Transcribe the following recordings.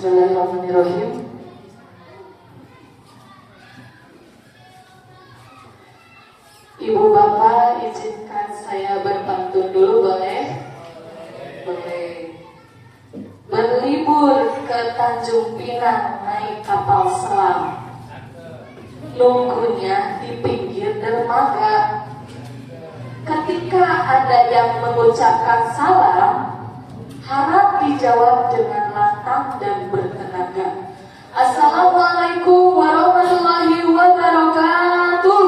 Bismillahirrahmanirrahim. Ibu bapak, izinkan saya berpantun dulu, boleh? Boleh. Berlibur ke Tanjung Pinang naik kapal selam, nunggunya di pinggir dermaga. Ketika ada yang mengucapkan salam, harap dijawab dengan lantang dan bertenaga. Assalamualaikum warahmatullahi wabarakatuh.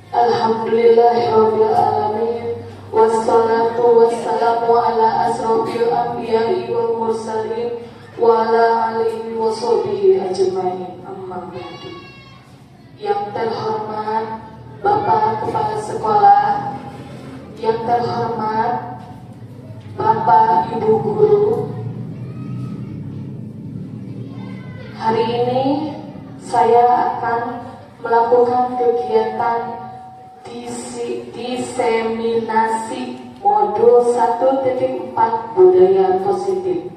Alhamdulillahirabbil alamin. Wassalatu wassalamu ala asrofil anbiya'i wal mursalin wa ala alihi wa sahbihi ajmain. Amma ba'du. Yang terhormat Bapak Kepala Sekolah, yang terhormat Bapak Ibu Guru, hari ini saya akan melakukan kegiatan diseminasi modul 1.4 budaya positif.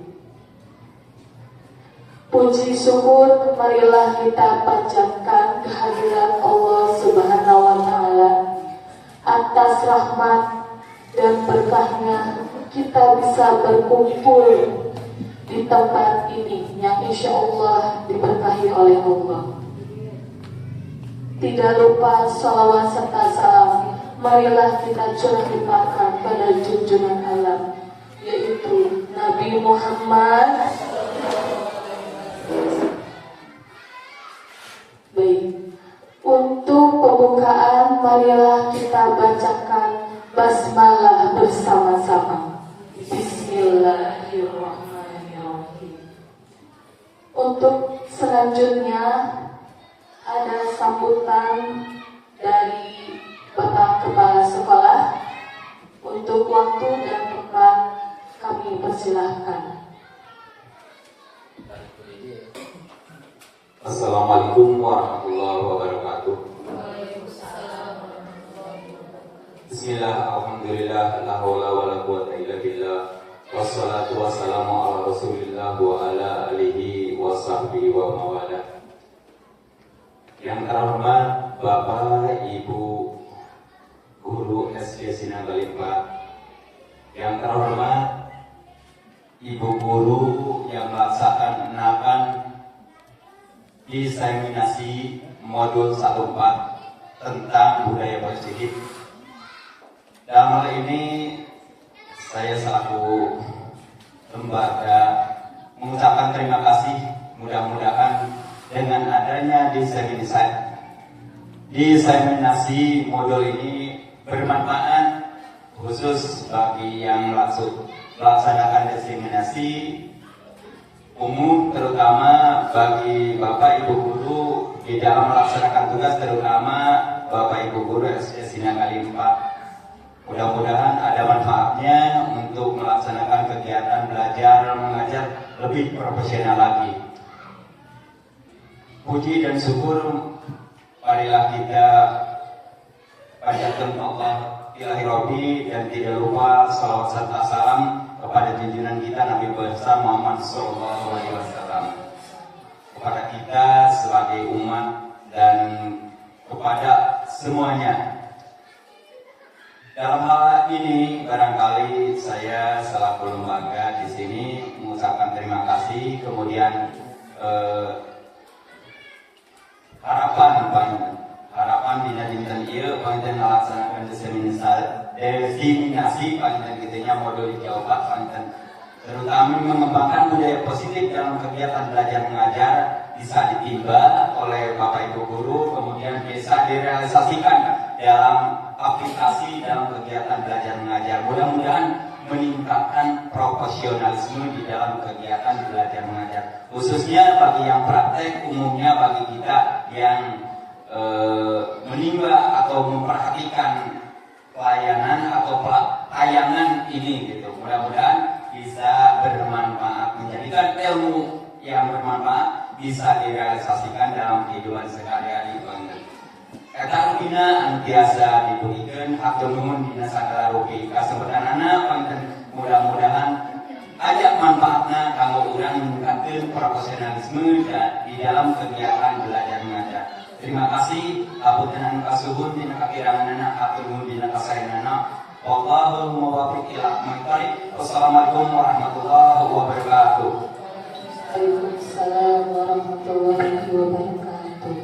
Puji syukur marilah kita panjatkan kehadirat Allah Subhanahu wa Ta'ala. Atas rahmat dan berkahnya kita bisa berkumpul di tempat ini yang insya Allah diberkahi oleh Allah. Tidak lupa salawat serta salam marilah kita curahkan pada junjungan alam, yaitu Nabi Muhammad. Baik, untuk pembukaan marilah kita bacakan basmalah bersama-sama. Bismillahirrahmanirrahim. Untuk selanjutnya ada sambutan dari Bapak Kepala Sekolah. Untuk waktu dan tempat kami persilahkan. Assalamualaikum warahmatullahi wabarakatuh. Bismillah, alhamdulillah, la haula wala quwwata illa billah. Wassalatu wassalamu ala Rasulillah wa ala alihi wa sahbihi wa mawala. Yang terhormat Bapak Ibu Guru SD Sinanggal 4, yang terhormat Ibu Guru yang melaksanakan diseminasi modul 1.4 tentang budaya positif. Dalam hal ini saya selaku lembaga mengucapkan terima kasih. Mudah-mudahan dengan adanya diseminasi modul ini bermanfaat khusus bagi yang melaksanakan diseminasi umum, terutama bagi Bapak Ibu Guru di dalam melaksanakan tugas, terutama Bapak Ibu Guru SD Sinanggal 4. Mudah-mudahan ada manfaatnya untuk melaksanakan kegiatan belajar mengajar lebih profesional lagi. Puji dan syukur marilah kita panjatkan Allah ilahi Rabbi, dan tidak lupa salawat serta salam kepada junjungan kita Nabi besar Muhammad SAW, kepada kita sebagai umat dan kepada semuanya. Dalam hal ini barangkali saya selaku lembaga di sini mengucapkan terima kasih, kemudian harapan dina dinten ieu panjenengan melaksanakan diseminasi panjenengan kitanya modul 3 panjenengan terutama mengembangkan budaya positif dalam kegiatan belajar mengajar bisa ditimba oleh Bapak Ibu Guru, kemudian bisa direalisasikan dalam aplikasi dalam kegiatan belajar mengajar. Mudah-mudahan meningkatkan profesionalisme di dalam kegiatan belajar mengajar, khususnya bagi yang praktek, umumnya bagi kita yang menimba atau memperhatikan pelayanan atau tayangan ini gitu. Mudah-mudahan bisa bermanfaat, menjadikan ilmu yang bermanfaat bisa direalisasikan dalam kehidupan sehari-hari. Eta rezekina anu tiasa diberikan hatur nuhun dina sagala rugi kasempetanana panten mudah-mudahan ajak manfaatna kanggo urang meningkatkan profesionalisme dan di dalam kegiatan belajar mengajar. Terima kasih hapunten anu kasuhun dina kakiranganana hatur nuhun dina kasayanana. Wallahul muwaffiq ila aqwamit thoriq. Wassalamualaikum warahmatullahi wabarakatuh. Waalaikumsalam warahmatullahi wabarakatuh.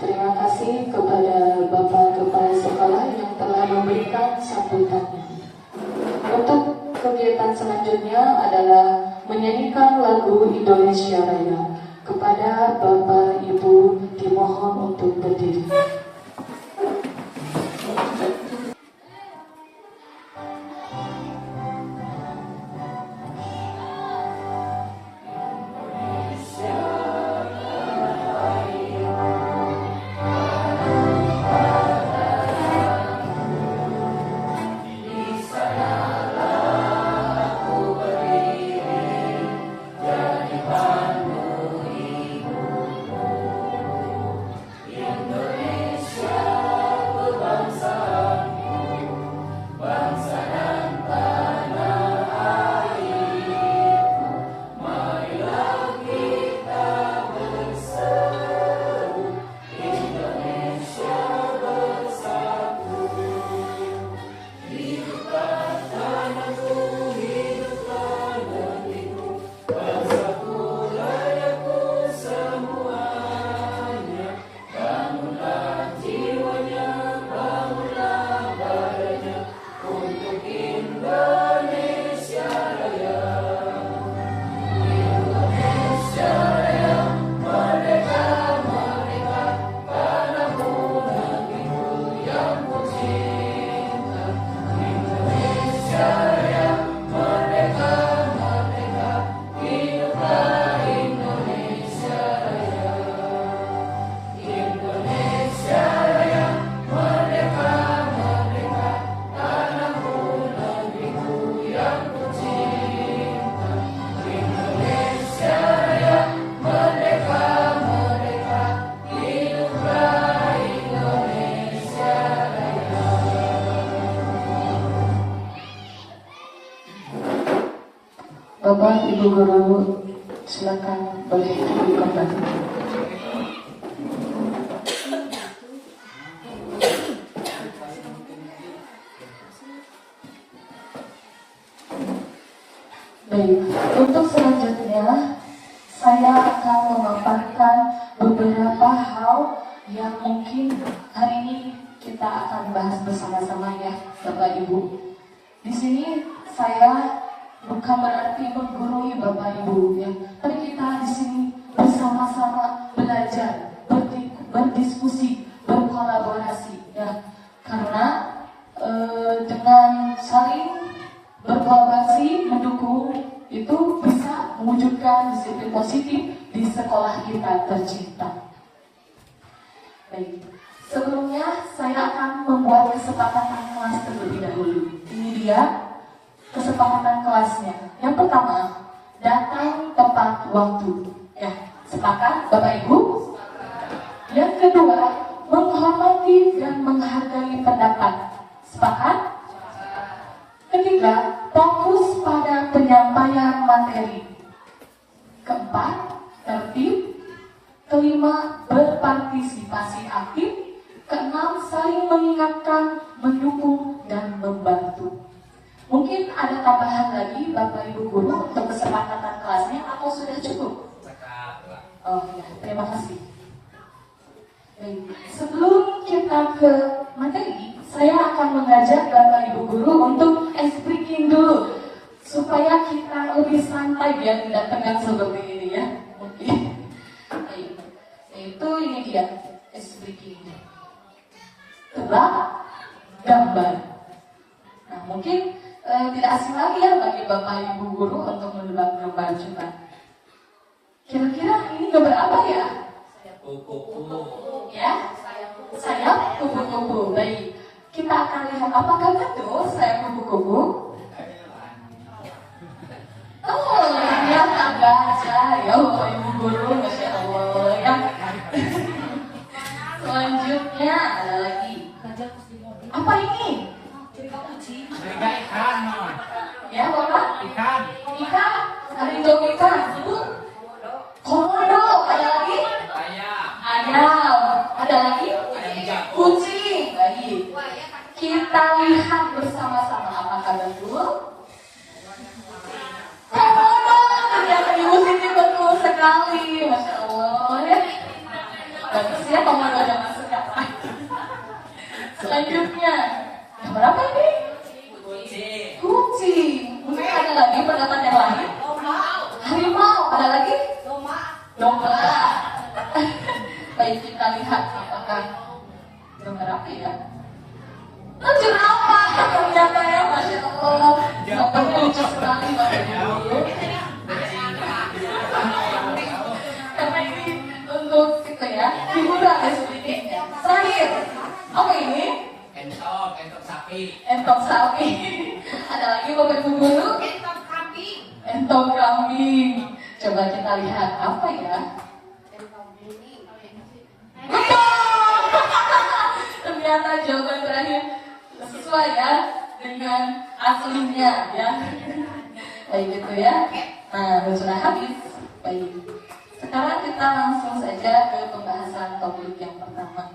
Terima kasih kepada Bapak Kepala Sekolah yang telah memberikan sambutannya. Untuk kegiatan selanjutnya adalah menyanyikan lagu Indonesia Raya. Kepada Bapak Ibu dimohon untuk berdiri. Bapak Ibu Guru, silakan boleh duduk kembali. Baik, untuk selanjutnya saya akan memaparkan beberapa hal yang mungkin hari ini kita akan bahas bersama-sama ya, Bapak Ibu. Di sini saya bukan berarti menggurui Bapak Ibu ya, tapi kita di sini bersama-sama belajar, berdiskusi, berkolaborasi ya. Karena dengan saling berkolaborasi, mendukung itu bisa mewujudkan disiplin positif di sekolah kita tercinta. Baik, sebelumnya saya akan membuat kesepakatan kelas terlebih dahulu. Ini dia kesepakatan kelasnya. Yang pertama, datang tepat waktu. Ya, sepakat Bapak Ibu? Yang kedua, menghormati dan menghargai pendapat. Sepakat? Ketiga, fokus pada penyampaian materi. Keempat, tertib. Kelima, berpartisipasi aktif. Keenam, saling mengingatkan, mendukung, dan membantu. Mungkin ada tambahan lagi Bapak Ibu Guru untuk kesepakatan kelasnya atau sudah cukup? Oh ya, terima kasih. Baik. Sebelum kita ke materi, saya akan mengajak Bapak Ibu Guru untuk ice breaking dulu supaya kita lebih santai biar tidak tegang seperti ini ya. Oke. Baik. Yaitu ini dia ice breaking. Tebak gambar. Nah, mungkin tidak asing lagi ya bagi Bapak Ibu Guru untuk menebak gambar juga. Kira-kira ini gambar apa ya? Kupu-kupu. Ya? Sayap kupu-kupu. Baik. Kita akan lihat apakah betul sayap kupu-kupu? Oh, ternyata gajah. Ya Bapak Ibu Guru, Masya Allah ya. Selanjutnya Apa ini? Mereka ikan, non. Ya, Bapak? Ikan. Ikan, ada induk ikan. Itu komodo, ada lagi? Ayam, ada lagi? Kucing. Baik. Kita lihat bersama-sama apakah betul? Komodo, ternyata Ibu Siti betul sekali, Masya Allah ya. Bagus ya komodo zaman sekarang. Selanjutnya, yang berapa ini? Kucing. Mungkin ada lagi pendapat yang lain? Harimau, ada lagi? Domba. Baik, kita lihat apakah yang berapa ya? Jerapah ternyata ya, Masya Allah. Bapak lucu sekali Bapak Ibu. Karena ini untuk kita ya, hiburan ya sedikit. Terakhir, apa ini? Entok sapi. Entok sapi. Ada lagi Bapak Ibu guru? Entok kambing. Coba kita lihat apa ya? Betul. Ternyata jawaban terakhir sesuai ya dengan aslinya ya. Baik gitu ya. Nah, sudah habis. Baik. Sekarang kita langsung saja ke pembahasan topik yang pertama.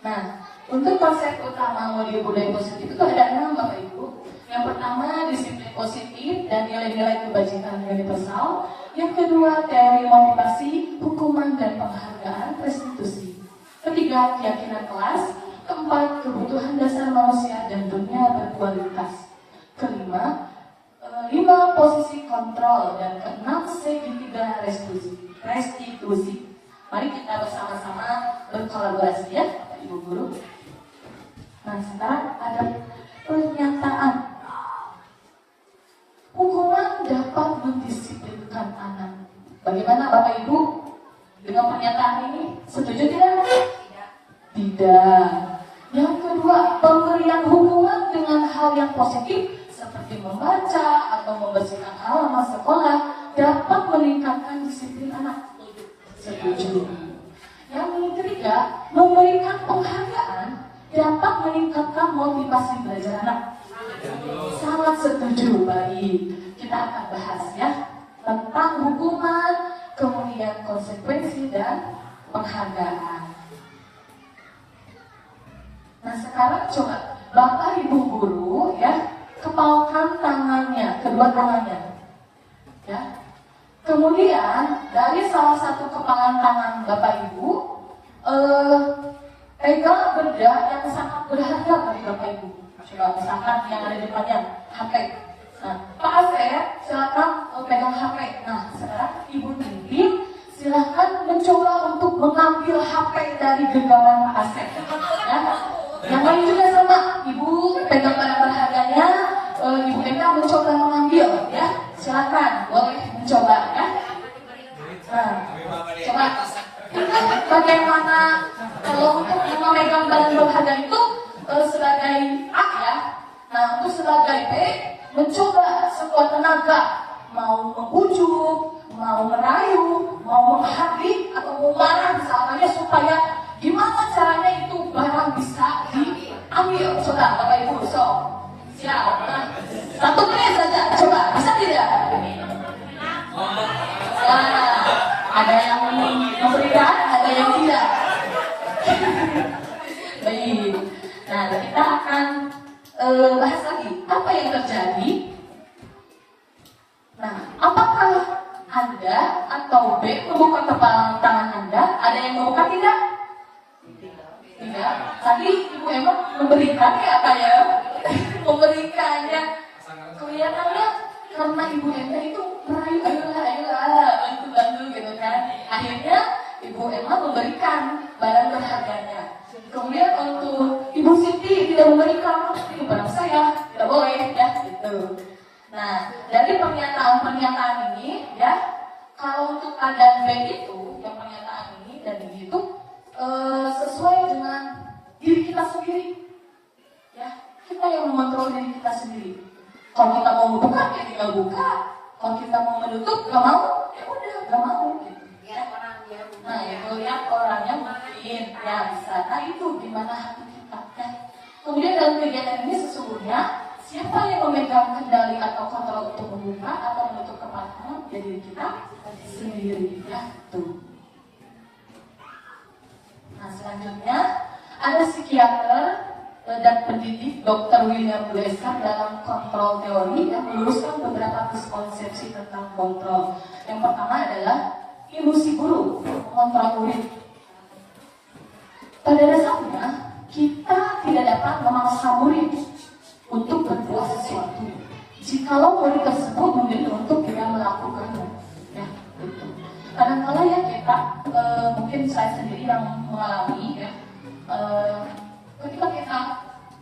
Nah, untuk konsep utama modul budaya positif itu ada 6 Bapak Ibu. Yang pertama disiplin positif dan nilai-nilai kebajikan universal. Yang kedua teori motivasi, hukuman dan penghargaan restitusi. Ketiga keyakinan kelas. Keempat kebutuhan dasar manusia dan dunia berkualitas. Kelima 5 posisi kontrol dan keenam segitiga restitusi. Mari kita bersama-sama berkolaborasi ya Bapak Ibu guru. Nah sekarang ada pernyataan. Hukuman dapat mendisiplinkan anak. Bagaimana Bapak Ibu dengan pernyataan ini? Setuju tidak? Tidak. Yang kedua, pemberian hukuman dengan hal yang positif seperti membaca atau membersihkan halaman sekolah dapat meningkatkan disiplin anak. Setuju. Yang ketiga, memberikan penghargaan dapat meningkatkan motivasi belajar anak. Sangat setuju. Baik, kita akan bahas ya tentang hukuman, kemudian konsekuensi dan penghargaan. Nah sekarang coba Bapak Ibu guru ya kepalkan tangannya, kedua tangannya ya. Kemudian dari salah satu kepalan tangan Bapak Ibu pegang benda yang sangat berharga bagi Bapak Ibu. Coba misalkan yang ada di depannya HP. Nah, Pak Asep silakan pegang HP. Nah, sekarang Ibu Tintin silakan mencoba untuk mengambil HP dari genggaman Pak Asep. Ya. Yang lain juga sama, Ibu pegang barang berharganya, Ibu Eka mencoba mengambil, ya. Silakan, boleh mencoba, ya. Nah, coba. Bagaimana kalau untuk memegang barang berharga itu sebagai A ya. Nah, untuk sebagai B mencoba sekuat tenaga, mau membujuk, mau merayu, mau menghardik atau mau marah misalnya supaya gimana caranya itu barang bisa diambil. Coba Bapak Ibu, siap. Nah, 1 menit saja, coba bisa tidak? Nah, ada yang memberikan, ada yang tidak. Baik. Nah, kita akan bahas lagi apa yang terjadi. Nah, apakah Anda atau B membuka kepalan tangan Anda? Ada yang membuka tidak? Tidak. Tadi Ibu emang memberikan ya kayak memberikannya. Kelihatannya karena Ibu Emma itu merayu, ayolah, bantu gitu kan. Akhirnya Ibu Emma memberikan barang berharganya. Kemudian untuk Ibu Siti tidak memberikan, itu barang saya, tidak boleh ya gitu. Nah, dari pernyataan ini ya, kalau untuk A dan B itu, yang pernyataan ini dan ini itu sesuai dengan diri kita sendiri. Ya, kita yang mengontrol diri kita sendiri. Kalau kita mau membuka, ya tinggal buka. Kalau kita mau menutup, gak mau, ya udah gak mau. Gitu. Nah, itu lihat orang. mungkin ya bisa. Nah itu gimana hati kita ya. Kemudian dalam kegiatan ini sesungguhnya siapa yang memegang kendali atau kontrol untuk membuka atau menutup kepala ya diri kita sendiri ya tuh. Nah selanjutnya ada psikiater dan pendidik Dr. William Glasser dalam kontrol teori yang meluruskan beberapa miskonsepsi tentang kontrol. Yang pertama adalah ilusi guru mengontrol murid. Pada dasarnya kita tidak dapat memaksa murid untuk berbuat sesuatu jikalau murid tersebut memilih untuk tidak melakukannya. Ya, gitu. Kadang-kala ya kita mungkin saya sendiri yang mengalami ya. Ketika kita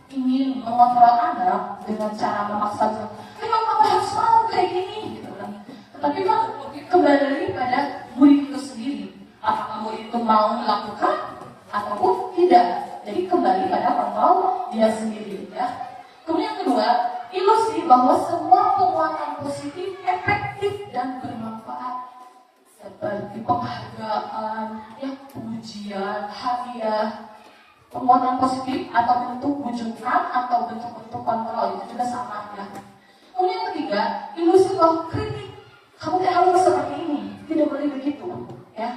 ingin mengontrol anak dengan cara memaksa, memang kamu harus mau kayak gini, gitu kan. Tetapi kan kembali pada murid itu sendiri, apakah murid itu mau melakukan ataupun tidak. Jadi kembali pada kontrol dia sendiri, ya. Kemudian yang kedua, ilusi bahwa semua penguatan positif efektif dan bermanfaat, seperti penghargaan, ya, pujian, hadiah. Penguatan positif atau bentuk bujukan atau bentuk-bentuk kontrol itu juga sama ya. Kemudian yang ketiga, ilusi bahwa kritik, kamu tidak harus seperti ini, tidak boleh begitu ya.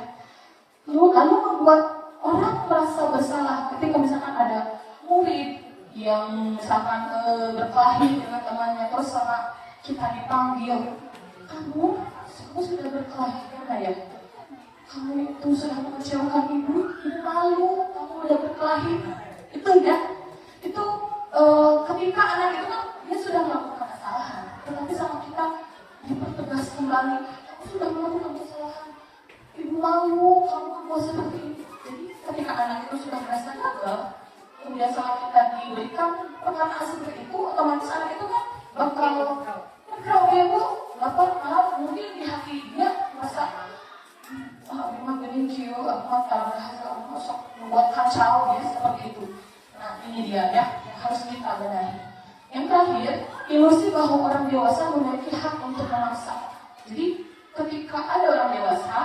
Lalu membuat orang merasa bersalah ketika misalkan ada murid yang misalkan berkelahi dengan temannya, terus sama kita dipanggil, kamu sudah berkelahi karena ya kamu itu sudah mengecewakan ibu malu, kamu udah berkelahi. Itu ya, itu ketika anak itu kan dia sudah melakukan kesalahan, tetapi sama kita dipertegas kembali, kamu sudah melakukan kesalahan, ibu malu, kamu mau seperti ini. Jadi ketika anak itu sudah merasa gagal, kemudian sama kita diberikan pernyataan seperti itu, otomatis anak itu kan bakal ya bu, malah mungkin di hati dia merasa memang genikiu, aku tak berhasil, aku sok membuat kacau ya seperti itu. Nah ini dia ya yang harus kita benahi. Yang terakhir, ilusi bahwa orang dewasa memiliki hak untuk memaksa. Jadi ketika ada orang dewasa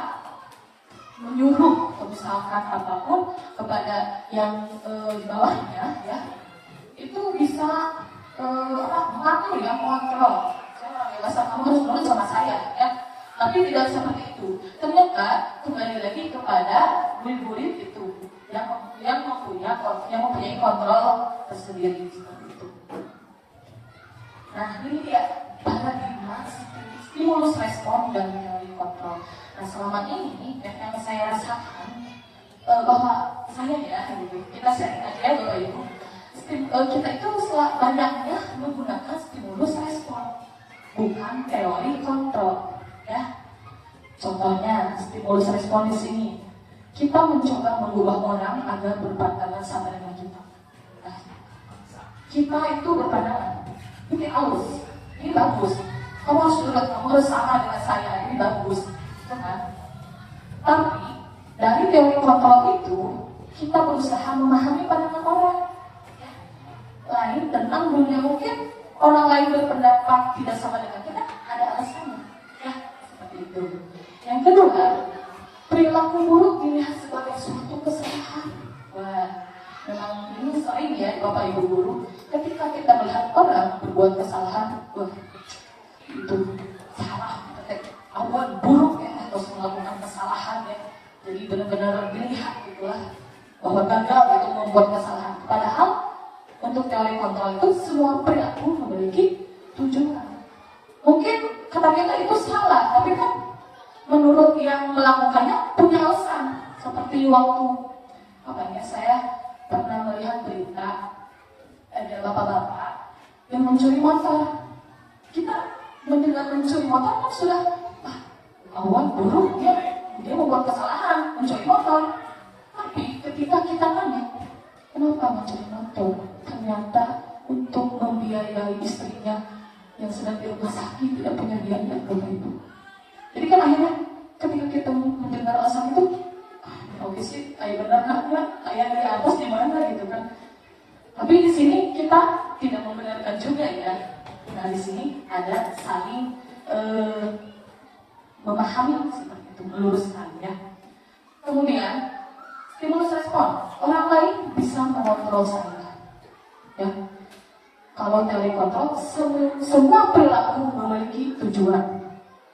menyuruh atau misalkan apapun kepada yang di bawahnya ya, itu bisa mengatur ya, mengontrol. Saya orang dewasa, kamu harus nurut sama saya ya. Tapi tidak seperti itu. Ternyata kembali lagi kepada murid-murid itu yang mempunyai kontrol tersendiri seperti itu. Nah ini dia paradigma stimulus respon dan teori kontrol. Nah selama ini yang saya rasakan bahwa saya ya kita sharing aja ya Bapak Ibu, kita itu banyaknya menggunakan stimulus respon, bukan teori kontrol. Ya, contohnya stimulus respon di sini, kita mencoba mengubah orang agar berpandangan sama dengan kita. Nah, kita itu berpandangan, ini halus, ini bagus, kamu harus nurut, kamu harus sama dengan saya, ini bagus, kan? Tapi dari teori kontrol itu, kita berusaha memahami pandangan orang lain tentang dunia. Mungkin orang lain berpendapat tidak sama dengan kita, ada alasannya. Itu. Yang kedua, perilaku buruk dilihat sebagai suatu kesalahan. Wah, memang ini sering ya Bapak Ibu guru. Ketika kita melihat orang berbuat kesalahan, wah itu salah, awal buruk ya, terus melakukan kesalahan ya. Jadi benar-benar dilihat gitulah bahwa gagal itu membuat kesalahan. Padahal untuk teori kontrol itu semua perilaku memiliki tujuan. Mungkin kata kita itu salah, tapi kan menurut yang melakukannya punya alasan. Seperti waktu saya pernah melihat berita ada bapak-bapak yang mencuri motor. Kita mendengar mencuri motor kan sudah awal buruk dia membuat kesalahan mencuri motor. Tapi ketika kita tanya kenapa mencuri motor, ternyata untuk membiayai istrinya yang sedang di rumah sakit, tidak punya biaya Bapak Ibu. Jadi kan akhirnya ketika kita mendengar alasan itu, oke sih, ayah benar nak, ayah dari atas di mana gitu kan. Tapi di sini kita tidak membenarkan juga ya. Nah di sini ada saling memahami seperti itu, meluruskan ya. Kemudian stimulus respon. Orang lain bisa mengontrol saya. Ya, kalau teori kontrol, semua perilaku memiliki tujuan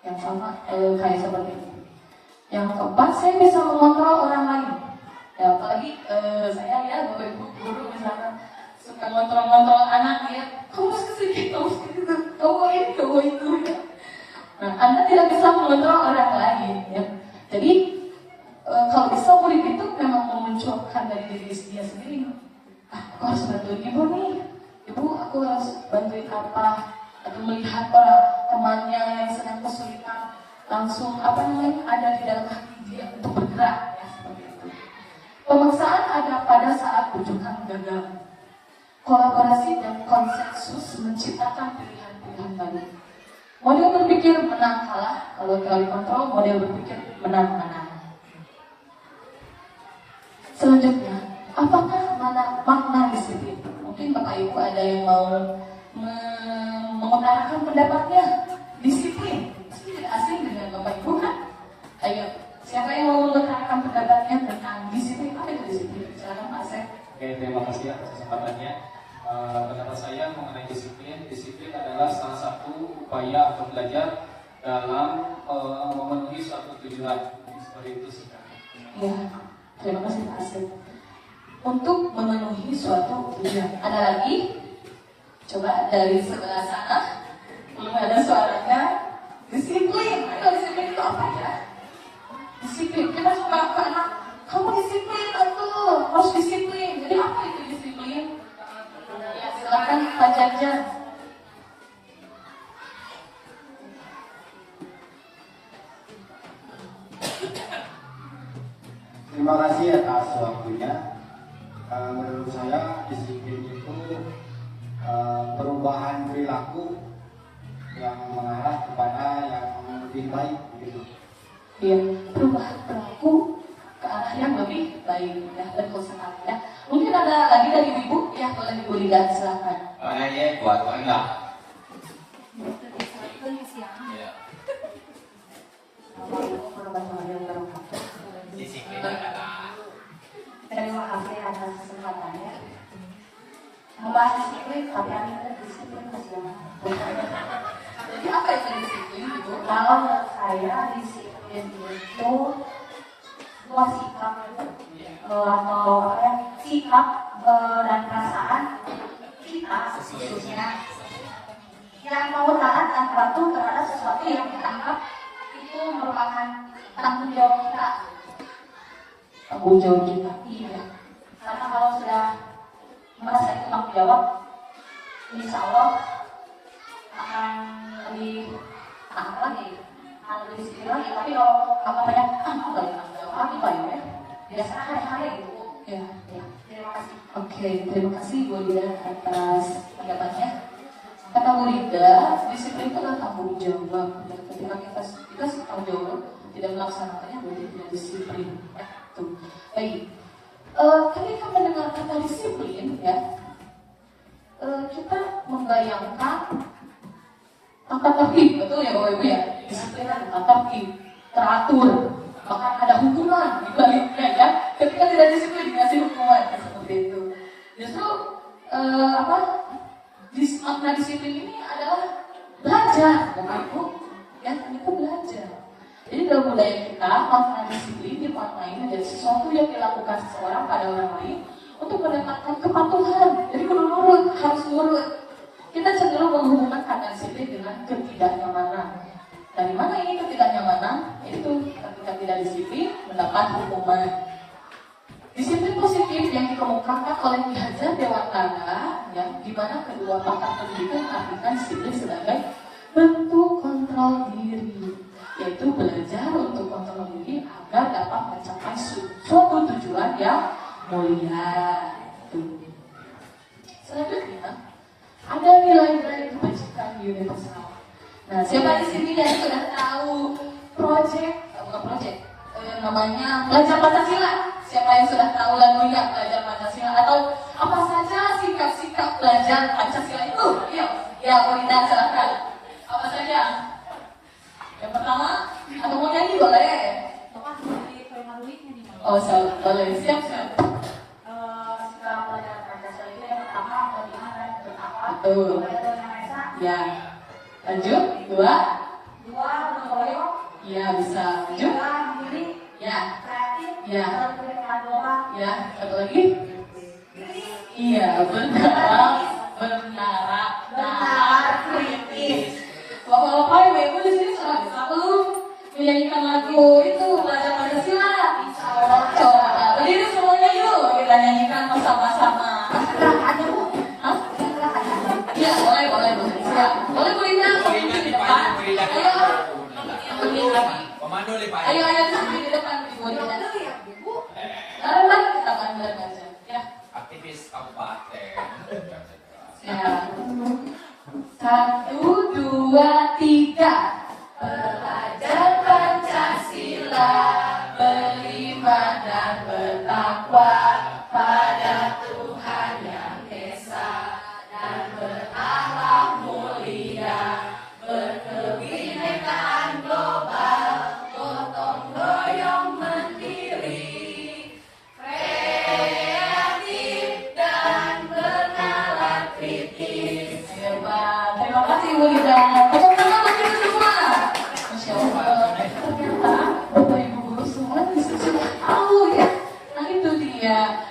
yang sama, kayak seperti ini. Yang keempat, saya bisa mengontrol orang lain. Ya, apalagi saya ya, bapak ibu guru misalkan suka ngontrol anak ya, kamu harus kesini, kamu harus kesini, kamu ini, kamu itu. Ya. Nah, Anda tidak bisa mengontrol orang lain. Ya. Jadi kalau bisa murid itu memang memunculkan dari diri dia sendiri. Aku harus bantuin ibu nih. Ibu, aku harus bantuin apa? Atau melihat orang temannya yang sedang kesulitan, langsung ada di dalam hati dia untuk bergerak. Ya, seperti itu. Pemaksaan ada pada saat rujukan gagal. Kolaborasi dan konsensus menciptakan pilihan-pilihan baru. Model berpikir menang kalah, kalau teori kontrol, model berpikir menang menang. Selanjutnya, apakah makna disiplin? Mungkin Bapak Ibu ada yang mau mengutarakan pendapatnya. Disiplin, pasti tidak asing dengan Bapak Ibu kan? Ayo, siapa yang mau mengutarakan pendapatnya tentang disiplin? Apa itu disiplin? Silakan Pak Asep. Oke, terima kasih atas kesempatannya. Pendapat saya mengenai disiplin adalah salah satu upaya atau belajar dalam memenuhi suatu tujuan. Seperti itu sih. Ya, terima kasih Pak Asep. Untuk memenuhi suatu tujuan. Ada lagi? Coba dari sebelah sana. Belum ada suaranya. Disiplin. Ayo, disiplin itu apa ya? Disiplin. Kita suka ke anak, kamu disiplin atau harus disiplin. Jadi apa itu disiplin? Ya, silakan Pak Jajan. Terima kasih atas waktunya. Menurut saya disiplin itu perubahan perilaku yang mengarah kepada yang lebih baik gitu. Ya, perubahan perilaku ke arah yang lebih baik. Ya, betul sekali ya. Mungkin ada lagi dari Ibu, ya boleh Ibu Lida, silakan. Soalnya buat enggak. Disiplin adalah Terima kasih atas kesempatannya. Membahas disiplin, kalian itu disiplin Jadi apa itu disiplin Ibu? Kalau menurut saya disiplin itu sebuah sikap atau sikap dan perasaan kita khususnya yang mau taat dan patuh terhadap sesuatu yang kita anggap itu merupakan tanggung jawab kita. Tanggung jawab kita. Iya, karena kalau sudah merasa itu tanggung jawab, insya Allah akan lebih lagi, akan lebih sedikit lagi. Tapi kalau banyak, aku gak tanggung jawab, aku banyak ya. Biasanya hari-hari gitu. Ya. Terima kasih. Oke, terima kasih Bu Lida atas pendapatnya. Kata Bu Lida, disiplin itu adalah tanggung jawab. Dan ketika kita tanggung jawab, tidak melaksanakannya berarti tidak disiplin. Ya, tuh. Baik. Ketika mendengar kata disiplin, ya, kita membayangkan tata tertib, betul ya Bapak Ibu ya? Disiplin ada tata tertib, teratur, bahkan ada hukuman di baliknya ya. Ketika tidak disiplin dikasih hukuman ya, seperti itu. Justru makna disiplin ini adalah belajar, Bapak Ibu. Ya, kita belajar. Jadi dalam budaya kita, makna disiplin dimaknai menjadi sesuatu yang dilakukan seseorang pada orang lain untuk mendapatkan kepatuhan. Jadi kudu nurut, harus nurut. Kita cenderung menghubungkan kata disiplin dengan ketidaknyamanan. Dari mana ini ketidaknyamanan? Yaitu ketika tidak disiplin mendapat hukuman. Disiplin positif yang dikemukakan oleh Ki Hajar Dewantara, ya, di mana kedua pakar pendidikan mengartikan disiplin sebagai bentuk kontrol diri, yaitu belajar untuk kontrol diri agar dapat mencapai suatu tujuan yang mulia. Selanjutnya, ada nilai-nilai kebajikan universal. Nah, siapa di sini yang sudah tahu namanya belajar Pancasila? Siapa yang sudah tahu lagunya belajar Pancasila atau apa saja sikap-sikap belajar Pancasila itu? Yuk, ya Polina silakan. Apa saja? Yang pertama, atau mau nyanyi boleh? Oh, boleh. Siap. Sikap pelajaran Pancasila itu yang pertama beriman dan bertakwa. Betul. Yang Esa. Ya. Lanjut. 2. Dua, bergotong. Ya, bisa. Lanjut. Tiga, mandiri. Ya. Kreatif. Ya. Berpemikiran global. Ya. Satu lagi. Iya, benar kritis. Bapak-bapak, ibu-ibu di sini sudah bisa belum menyanyikan lagu itu belajar Pancasila? Coba berdiri semuanya yuk, kita nyanyikan bersama-sama. Gerakannya Bu. Hah? Gerakannya. Iya, boleh. Siap. Boleh Bulina, di depan. Ayo. Komando nih Pak. Ayo, sampai di depan Ibu Bulina. Mari kita panggil aja. Ya. Aktivis kabupaten. Ya. 1, 2, 3. Belajar Pancasila, beriman dan bertakwa pada Tuhan Yang Esa, dan berakhlak mulia, berkebinekaan global, gotong royong mandiri, kreatif dan bernalar kritis. Hebat. Terima kasih Ibu Lida. Tepuk tangan bagi kita semua. Masya Allah. Ternyata Bapak Ibu guru semua sudah tahu ya. Nah itu dia.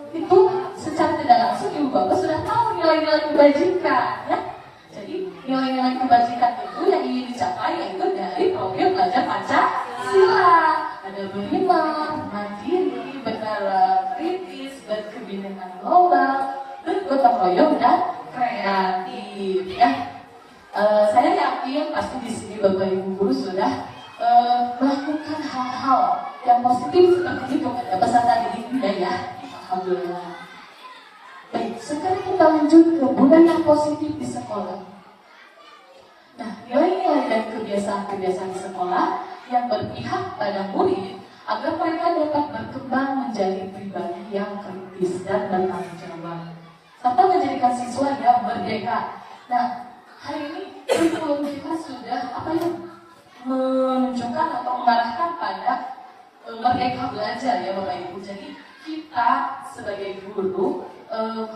Itu secara tidak langsung Ibu Bapak sudah tahu nilai-nilai kebajikan ya. Jadi nilai-nilai kebajikan itu yang ingin dicapai yaitu dari program belajar Pancasila. Ada beriman, mandiri, bernalar kritis, berkebinekaan global, bergotong royong dan kreatif ya. Saya yakin pasti di sini Bapak Ibu guru sudah melakukan hal-hal yang positif seperti itu pada peserta didiknya ya. Alhamdulillah. Baik, sekarang kita lanjut ke budaya positif di sekolah. Nah, nilai-nilai dan kebiasaan-kebiasaan di sekolah yang berpihak pada murid agar mereka dapat berkembang menjadi pribadi yang kritis dan bertanggung jawab, serta menjadikan siswa yang merdeka. Nah, hari ini kurikulum kita sudah menunjukkan atau mengarahkan pada merdeka belajar ya Bapak Ibu. Jadi kita sebagai guru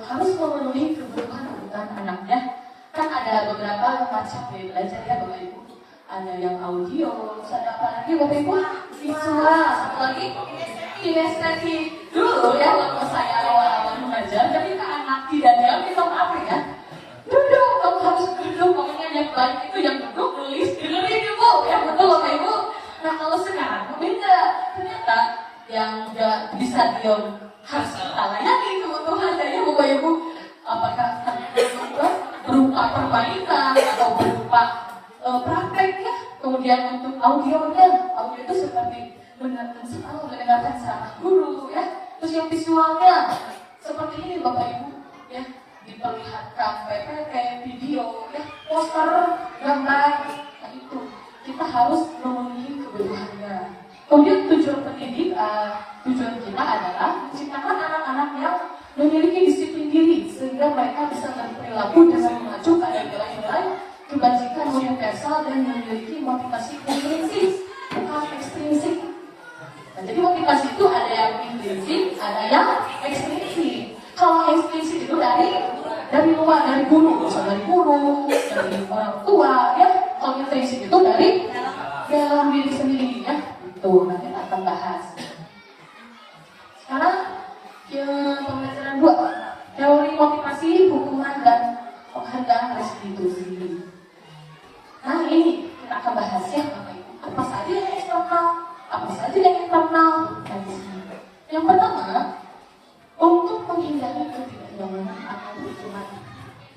harus memenuhi kebutuhan anaknya. Kan ada beberapa macam gaya belajar ya Bapak Ibu. Ada yang audio, ada apa lagi Bapak Ibu? Visual, satu lagi kinestetik. Dulu ya waktu saya awal-awal mengajar, ketika anak tidak diam itu apa ya? Duduk, kamu harus duduk, pokoknya yang baik itu yang duduk, nulis, dengerin Ibu, ya betul Bapak Ibu. Nah kalau sekarang beda, ternyata yang nggak bisa diam harus kita layani kebutuhannya ya Bapak Ibu. Apakah berupa perbaikan atau berupa praktek ya. Kemudian untuk audio itu seperti mendengarkan ceramah guru ya. Terus yang visualnya seperti ini Bapak Ibu ya, diperlihatkan PPT, video ya, poster, gambar. Nah itu kita harus memenuhi kebutuhannya. Kemudian tujuan kita adalah menciptakan anak-anak yang memiliki disiplin diri sehingga mereka bisa berperilaku dengan mengacu pada nilai-nilai kebajikan universal dan memiliki motivasi intrinsik, bukan ekstrinsik. Nah, jadi motivasi itu ada yang intrinsik, ada yang ekstrinsik. Kalau ekstrinsik itu dari luar, dari guru, misalnya dari guru, dari orang tua, ya. Kalau intrinsik itu dari dalam diri sendiri, ya. Itu nanti kita akan bahas. Sekarang pembelajaran 2, teori motivasi, hukuman dan penghargaan restitusi. Nah ini kita akan bahas ya Bapak Ibu. Apa saja yang eksternal, apa saja yang internal. Yang pertama, untuk menghindari ketidaknyamanan atau hukuman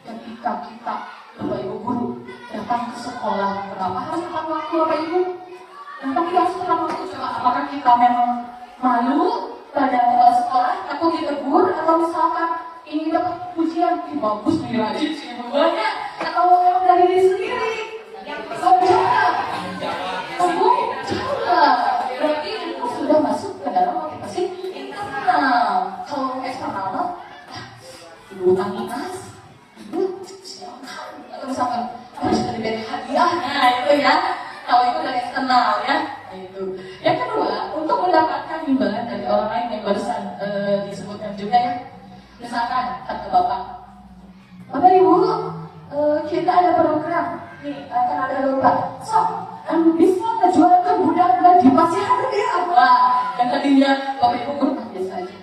ketika kita Bapak Ibu guru datang ke sekolah. Kenapa harus tepat waktu Bapak Ibu? Kenapa kita harus tepat waktu? Coba apakah kita memang malu pada sekolah takut ditegur atau misalkan ingin dapat pujian, bagus nih rajin sih banyak, atau memang dari diri sendiri yang jangan berarti itu sudah masuk ke dalam motivasi internal. Kalau eksternal ibu tanginas silakan, atau misalkan harus diberi hadiah, nah itu ya. Kalau itu dari eksternal ya, nah, itu. Yang kedua, untuk mendapatkan imbalan dari Misalkan kata bapak, Bapak Ibu, kita ada program nih, akan ada lomba. So, bisa ngejualkan budak di pasiran ya? Wah, yang tadinya Bapak Ibu guru biasa aja.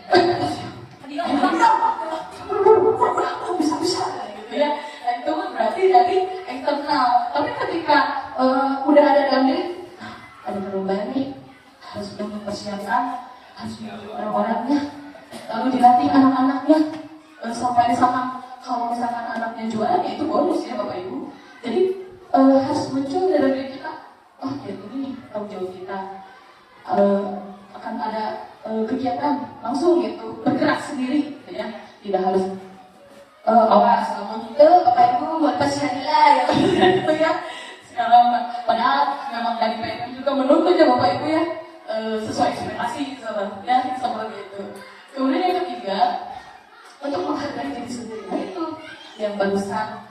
Bisa gitu ya. Nah, itu kan berarti dari eksternal. Tapi ketika udah ada dalam diri, ada perubahan nih, harus sudah mempersiapkan, harus orang-orangnya, lalu dilatih anak-anaknya, sampai misalkan kalau misalkan anaknya jualan ya itu bonus ya Bapak Ibu. Jadi harus muncul dari diri kita, oh ya ini tanggung jawab kita, akan ada kegiatan langsung gitu, bergerak sendiri gitu ya, tidak harus awas kamu gitu Bapak Ibu buat pasyadilah ya gitu ya. Sekarang padahal memang dari PNM juga menuntut ya Bapak Ibu ya, sesuai ekspektasi ya seperti itu. Kemudian yang ketiga, untuk menghargai diri sendiri, nah itu yang barusan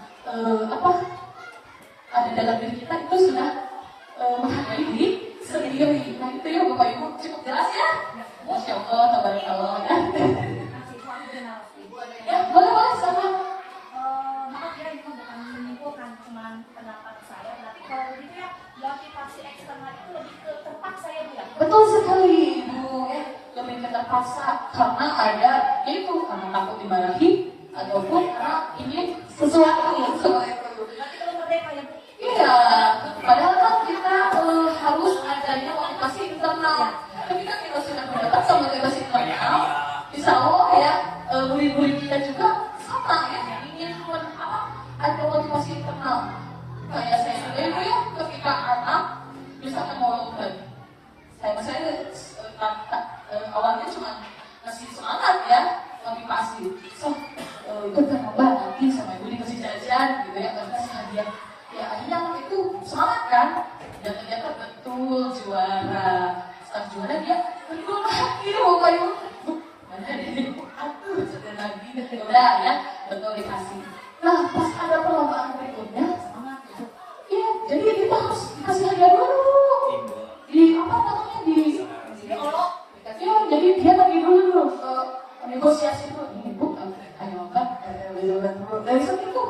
ada dalam diri kita itu sudah menghargai diri sendiri. Nah itu ya Bapak Ibu cukup jelas ya. Masya Allah, tabarakallah ya. Ya boleh sama. Maaf ya, itu bukan menyimpulkan cuma pendapat saya. Berarti kalau begitu ya, motivasi eksternal itu lebih ke terpaksa ya Bu ya? Betul sekali Bu ya, lebih ke terpaksa karena ada itu karena takut dimarahi ataupun karena ingin sesuatu seperti itu. Berarti kalau merdeka ya Bu? Iya, padahal kan kita harus adanya motivasi internal. Ketika kita sudah mendapat motivasi internal, insya Allah ya murid-murid kita juga sama ya, ingin ada motivasi internal. Kayak saya sendiri ya, ketika anak misalkan mau lomba, saya awalnya cuma ngasih semangat ya, motivasi. So ikut kan lomba nanti sama ibu dikasih jajan gitu ya, kasih hadiah. Ya akhirnya anak itu semangat kan, dan ternyata betul juara. Setelah juara dia berdua lagi Bapak Ibu. Mana dia? Aduh, sudah lagi. Udah ya, betul dikasih. Nah, pas ada perlombaan berikutnya, semangat. Iya, jadi kita harus kasih hadiah dulu. Di apa namanya di olok. Ya, jadi dia lagi dulu negosiasi dulu. Ini Bu, ayo kan, dari situ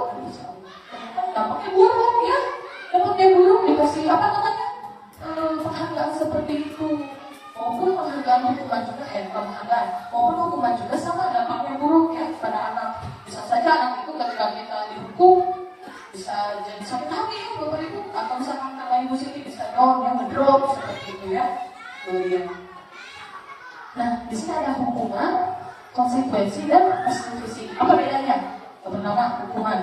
dampaknya buruk ya, dampaknya buruk dikasih apa namanya penghargaan seperti itu, maupun penghargaan hukuman juga penghargaan maupun hukuman juga sama dampaknya buruk ya pada anak. Bisa saja anak itu ketika kita dihukum bisa jadi sakit hati ya Bapak Ibu, atau misalkan karena Ibu Siti bisa down ya, ngedrop seperti itu ya. Nah di sini ada hukuman, konsekuensi dan restitusi. Apa bedanya? Yang pertama hukuman.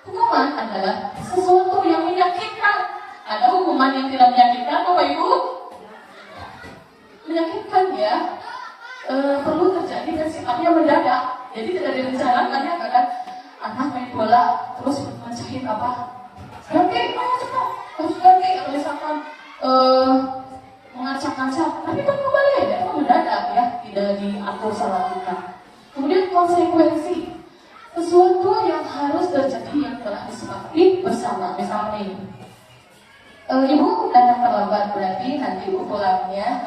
Hukuman adalah sesuatu yang menyakitkan. Ada hukuman yang tidak menyakitkan, Bapak Ibu? Menyakitkan ya. Perlu terjadi dan sifatnya mendadak. Jadi tidak direncanakan ya, kadang anak main bola terus mencahin apa? Ganti, ayo cepat, harus ganti. Atau misalkan mengacak-ngacak, tapi kan kembali ya, itu mendadak ya, tidak diatur secara kita. Kemudian konsekuensi. Sesuatu yang harus terjadi yang telah disepakati bersama. Misalnya ini, Ibu datang terlambat, berarti nanti Ibu pulangnya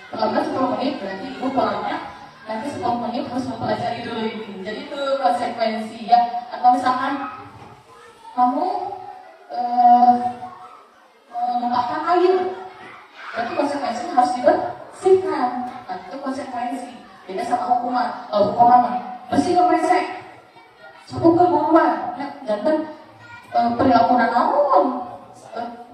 terlambat 10 menit, berarti Ibu pulangnya nanti 10 menit harus mempelajari dulu ini. Jadi itu konsekuensi ya. Atau misalkan kamu menumpahkan air, berarti konsekuensinya harus dibersihkan. Nah itu konsekuensi. Beda sama hukuman. Kalau hukuman bersihkan pesek, sapu keburuan, ya, dan perilaku naon,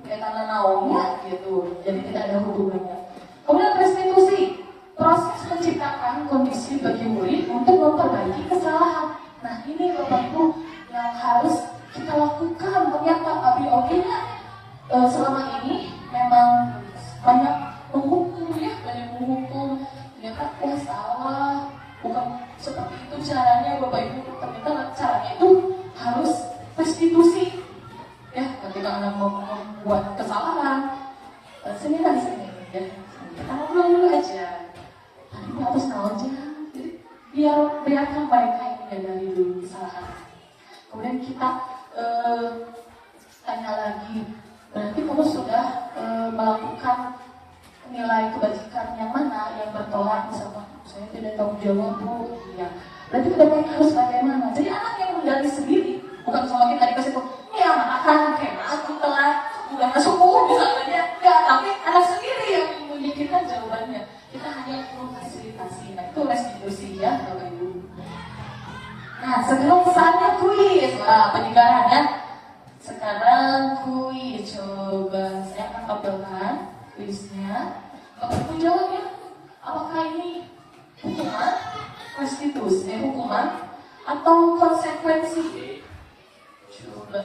kaitan naonnya gitu, jadi tidak ada hubungannya. Kemudian restitusi, proses menciptakan kondisi bagi murid untuk memperbaiki kesalahan. Nah ini Bapak Ibu yang harus kita lakukan. Ternyata ABOG-nya selama ini memang banyak menghukum ya, banyak menghukum. Ternyata salah, bukan seperti itu caranya Bapak Ibu. Ternyata caranya itu harus restitusi ya, ketika anak membuat kesalahan. Sini kan sini ya, kita ngobrol dulu aja. Tadi harus tahu aja, jadi biarkan mereka yang menyadari dulu kesalahan. Kemudian kita tanya lagi, berarti kamu sudah melakukan nilai kebajikan yang mana yang bertolak, misalkan Saya tidak tahu jawab Bu. Iya. Berarti kedepannya harus bagaimana? Jadi anak yang menggali sendiri, bukan sama kita dikasih tuh, ya akan kayak aku telat, udah masuk misalnya, enggak, tapi anak sendiri yang memikirkan jawabannya. Kita hanya memfasilitasi. Nah itu restitusi ya Bapak Ibu. Nah sekarang saatnya kuis. Wah penyegaran ya. Sekarang kuis. Coba saya akan tampilkan kuisnya. Bapak Ibu jawab ya. Apakah ini hukuman, restitusi, hukuman atau konsekuensi? Coba.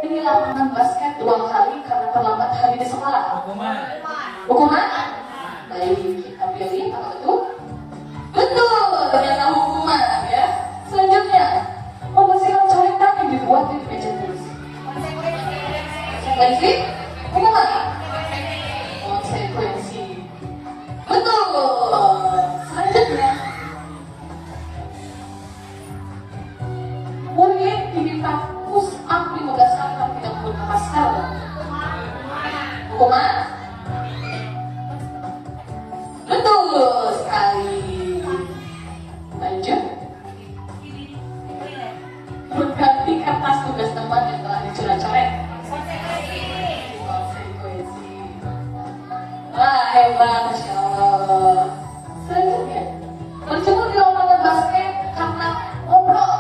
Ini lapangan basket 2 kali karena terlambat hari di sekolah. Hukuman. Hukuman? Baik, kita pilih apa betul? Betul, ternyata hukuman ya. Selanjutnya, membersihkan coretan yang dibuat di meja tulis. Konsekuensi? Hukuman? Konsekuensi. Betul. Selanjutnya, murid diminta push up 15 kali kalau tidak menggunakan masker. Hukuman? Betul sekali. Lanjut. Mengganti kertas tugas teman yang telah dicoret-coret. Konsekuensi. Wah hebat, Masya Allah. Selanjutnya, berjemur di lapangan basket karena ngobrol.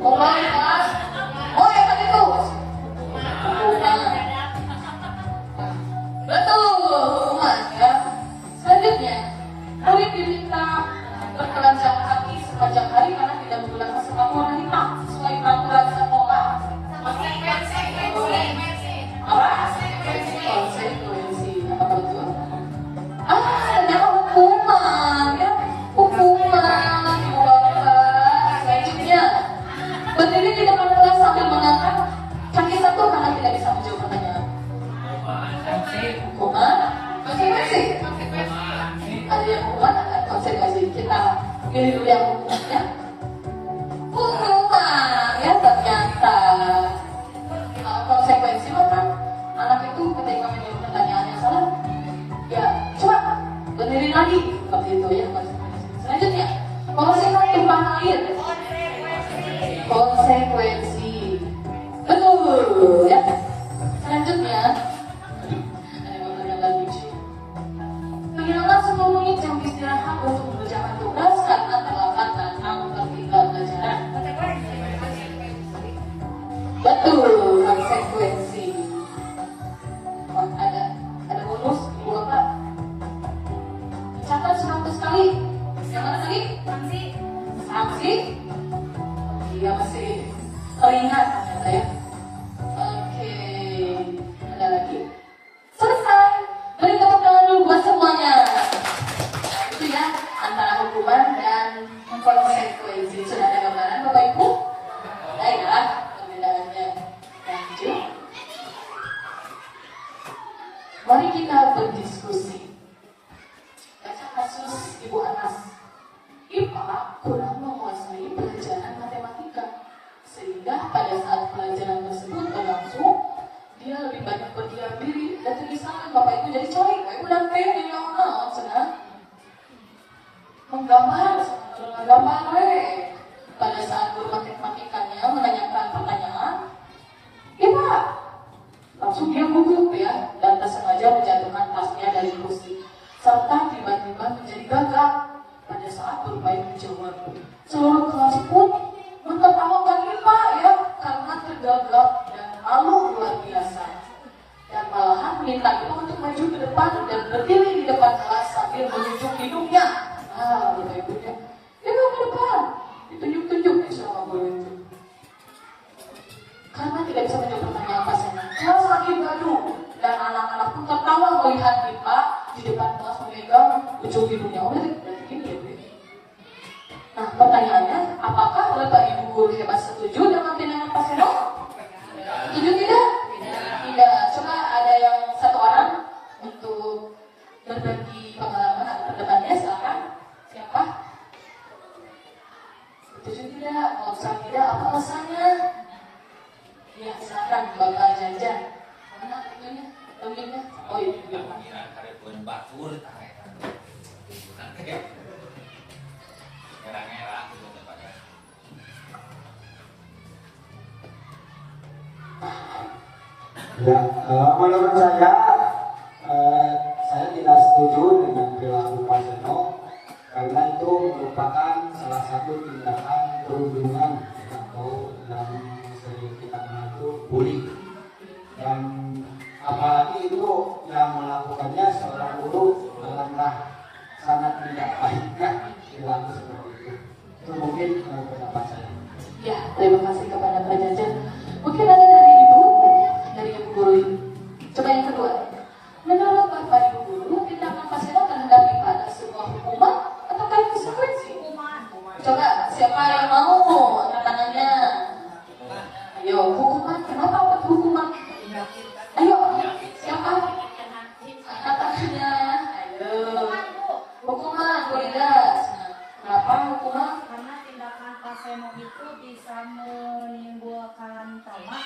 Ngobrol ya Mas? Oh ya tadi itu. Hukuman. Betul, hukuman ya. Selanjutnya, murid diminta bertelanjang kaki sepanjang hari karena tidak menggunakan sepatu warna hitam sesuai peraturan sekolah. Apa? Konsekuensi. Apa betul? Ternyata hukuman ya. Hukuman. Selanjutnya, berdiri di depan kelas sambil mengangkat kaki satu karena tidak bisa menjawab pertanyaan. Hukuman. Konsekuensi. Ada yang hukuman, ada konsekuensi. Kita pilih dulu yang hukumnya. Hukuman ya ternyata. Konsekuensi maka anak itu ketika menjawab pertanyaan yang salah, ya coba berdiri lagi seperti itu ya konsekuensi. Selanjutnya, membersihkan tumpahan air. Konsekuensi. Betul ya. Selanjutnya, ada yang lagi. Kehilangan 10 menit jam istirahat untuk mengerjakan tugas karena terlambat datang tertinggal pelajaran. Betul, konsekuensi. Oh, ada bonus, Ibu Bapak. Catat 100 kali. Yang mana tadi? Sanksi. Iya masih teringat ternyata ya. Oke, ada lagi. Selesai. Beri tepuk tangan dulu buat semuanya. Nah, itu ya antara hukuman dan konsekuensi. Sudah ada gambaran Bapak Ibu? Ada ya perbedaannya. Lanjut. Mari kita berdiskusi. Baca kasus Ibu Anas. IPA kurang menguasai pelajaran matematika, sehingga pada saat pelajaran tersebut berlangsung, dia lebih banyak berdiam diri dan tulisan Bapak Ibu jadi coy, udah pengen yang senang menggambar pada saat guru matematikanya menanyakan pertanyaan, IPA langsung dia gugup ya dan tersengaja menjatuhkan tasnya dari kursi serta tiba-tiba menjadi gagap pada saat bermain menjawab. Seluruh kelas pun menertawakan IPA ya karena tergagap dan malu luar biasa, dan malahan meminta IPA untuk maju ke depan dan berdiri di depan kelas sambil menunjuk hidungnya. Bapak Ibu ya, IPA ke depan, ditunjuk-tunjuk sama guru itu. Karena tidak bisa menjawab pertanyaan pasangan, kelas makin gaduh dan anak-anak pun tertawa melihat IPA di depan kelas memegang ujung hidungnya. Berarti gini ya Bu. Nah pertanyaannya, apakah Bapak Ibu guru hebat setuju dengan tindakan Pak Seno? Setuju tidak? Tidak. Coba ada yang satu orang untuk berbagi pengalaman atau jajan. Mana itunya? Temennya? Oh iya. Kira karepun batur tah eta. Ngera-ngera gitu tempatnya. Ya, menurut saya tidak setuju dengan perilaku Pak Seno karena itu merupakan salah satu tindakan perundungan atau dalam sering kita kenal itu bullying. Dan apalagi itu yang melakukannya seorang guru dalamlah sangat tidak baiknya perilaku seperti itu. Itu mungkin pendapat saya. Ya, terima kasih kepada Pak Jajan. Mungkin ada dari Ibu guru ini. Coba yang kedua. Menurut Bapak Ibu guru, tindakan Pak Seno terhadap IPA adalah sebuah hukuman atau konsekuensi? Coba siapa yang mau angkat tangannya? Ayo, hukuman. Kenapa buat hukuman? Ayo, siapa? Angkat tangannya. Ayo. Hukuman, Bu Ida. Kenapa hukuman? Karena tindakan Pak Seno itu bisa menimbulkan trauma,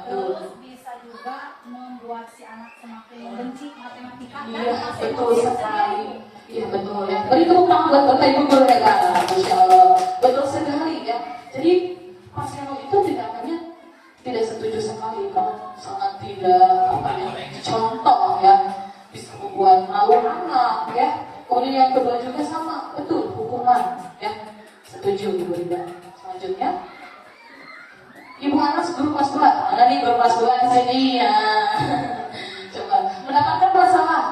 terus bisa juga membuat si anak semakin membenci matematika. Iya, betul sekali. Iya, betul ya. Beri tepuk tangan buat Bapak Ibu guru ya, Kak. Masya Allah. Betul sekali ya. Jadi, Pak Seno itu tindakannya tidak setuju sekali. Kalau sangat tidak, contoh ya. Bisa membuat malu anak ya. Kemudian yang kedua juga sama, betul, hukuman ya. Setuju Ibu Ida. Selanjutnya Ibu Anas guru kelas 2. Mana nih guru kelas 2 di sini ya? Coba mendapatkan masalah,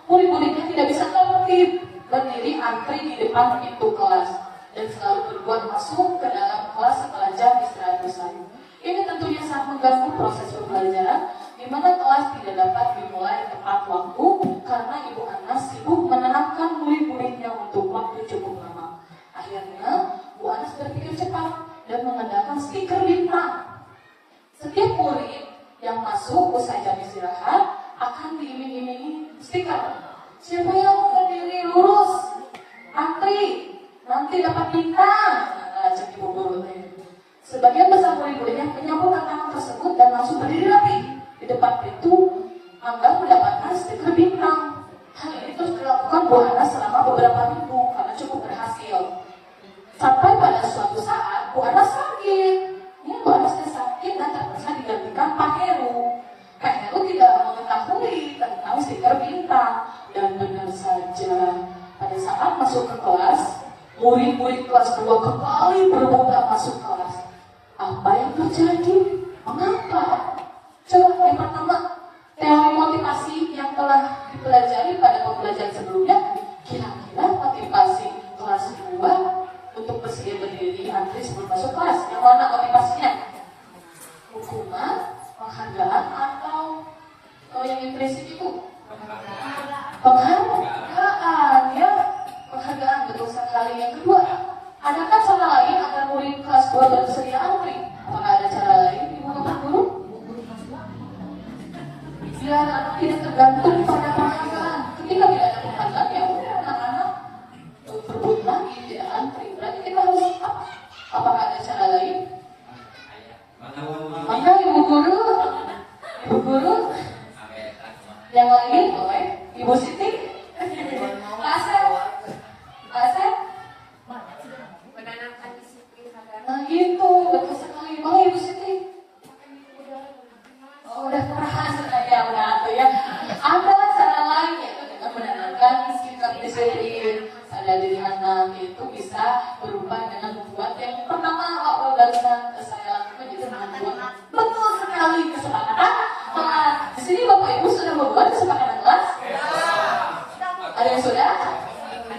murid-muridnya tidak bisa tertib berdiri antri di depan pintu kelas dan selalu berbuat masuk ke dalam kelas setelah jam istirahat usai. Ini tentunya sangat mengganggu proses pembelajaran, di mana kelas tidak dapat dimulai tepat waktu karena Ibu Anas sibuk menenangkan murid-muridnya untuk waktu cukup lama. Akhirnya, Bu Anas berpikir cepat dan mengandalkan stiker bintang. Setiap murid yang masuk usai jam istirahat akan diiming-imingi stiker. Siapa yang berdiri lurus, antri, nanti dapat bintang. Nah, cek Ibu guru. Sebagian besar murid-muridnya menyambut tantangan tersebut dan langsung berdiri rapi di depan pintu, anggap mendapatkan stiker bintang. Hal ini terus dilakukan Bu Anas selama beberapa minggu karena cukup berhasil. Sampai pada suatu saat Bu Anas sakit. Ini Bu Anasnya sakit dan terpaksa digantikan Pak Heru. Pak Heru tidak mengetahui tentang stiker bintang dan benar saja pada saat masuk ke kelas, murid-murid kelas 2 kembali berebutan masuk kelas. Apa yang terjadi? Mengapa? Coba yang pertama, teori motivasi yang telah dipelajari pada pembelajaran sebelumnya. Kira-kira motivasi kelas 2 untuk bersedia berdiri antri sebelum masuk kelas, yang mana motivasinya? Hukuman, penghargaan, atau yang impresif itu? Penghargaan, ya. Penghargaan, betul sekali. Yang kedua, adakah cara lain agar murid kelas 2 bersedia antri? Apakah ada cara lain, Ibu Bapak Guru? Biar anak tidak tergantung pada penghargaan. Ketika tidak ada penghargaan, ya udah anak-anak berebut lagi, tidak antri. Berarti kita harus apa? Apakah ada cara lain? Maka Ibu Guru, yang lain boleh. Ibu Siti, Asep, Menanamkan disiplin agar nah gitu, betul sekali. Mau Ibu Siti? Oh, udah keras ya, udah tuh ya. Ada cara lain yaitu dengan menanamkan sikap disiplin pada diri anak, itu bisa berupa dengan membuat yang pertama barusan saya lakukan itu membuat betul sekali kesepakatan kelas. Di sini Bapak Ibu sudah membuat kesepakatan kelas? Ada yang sudah?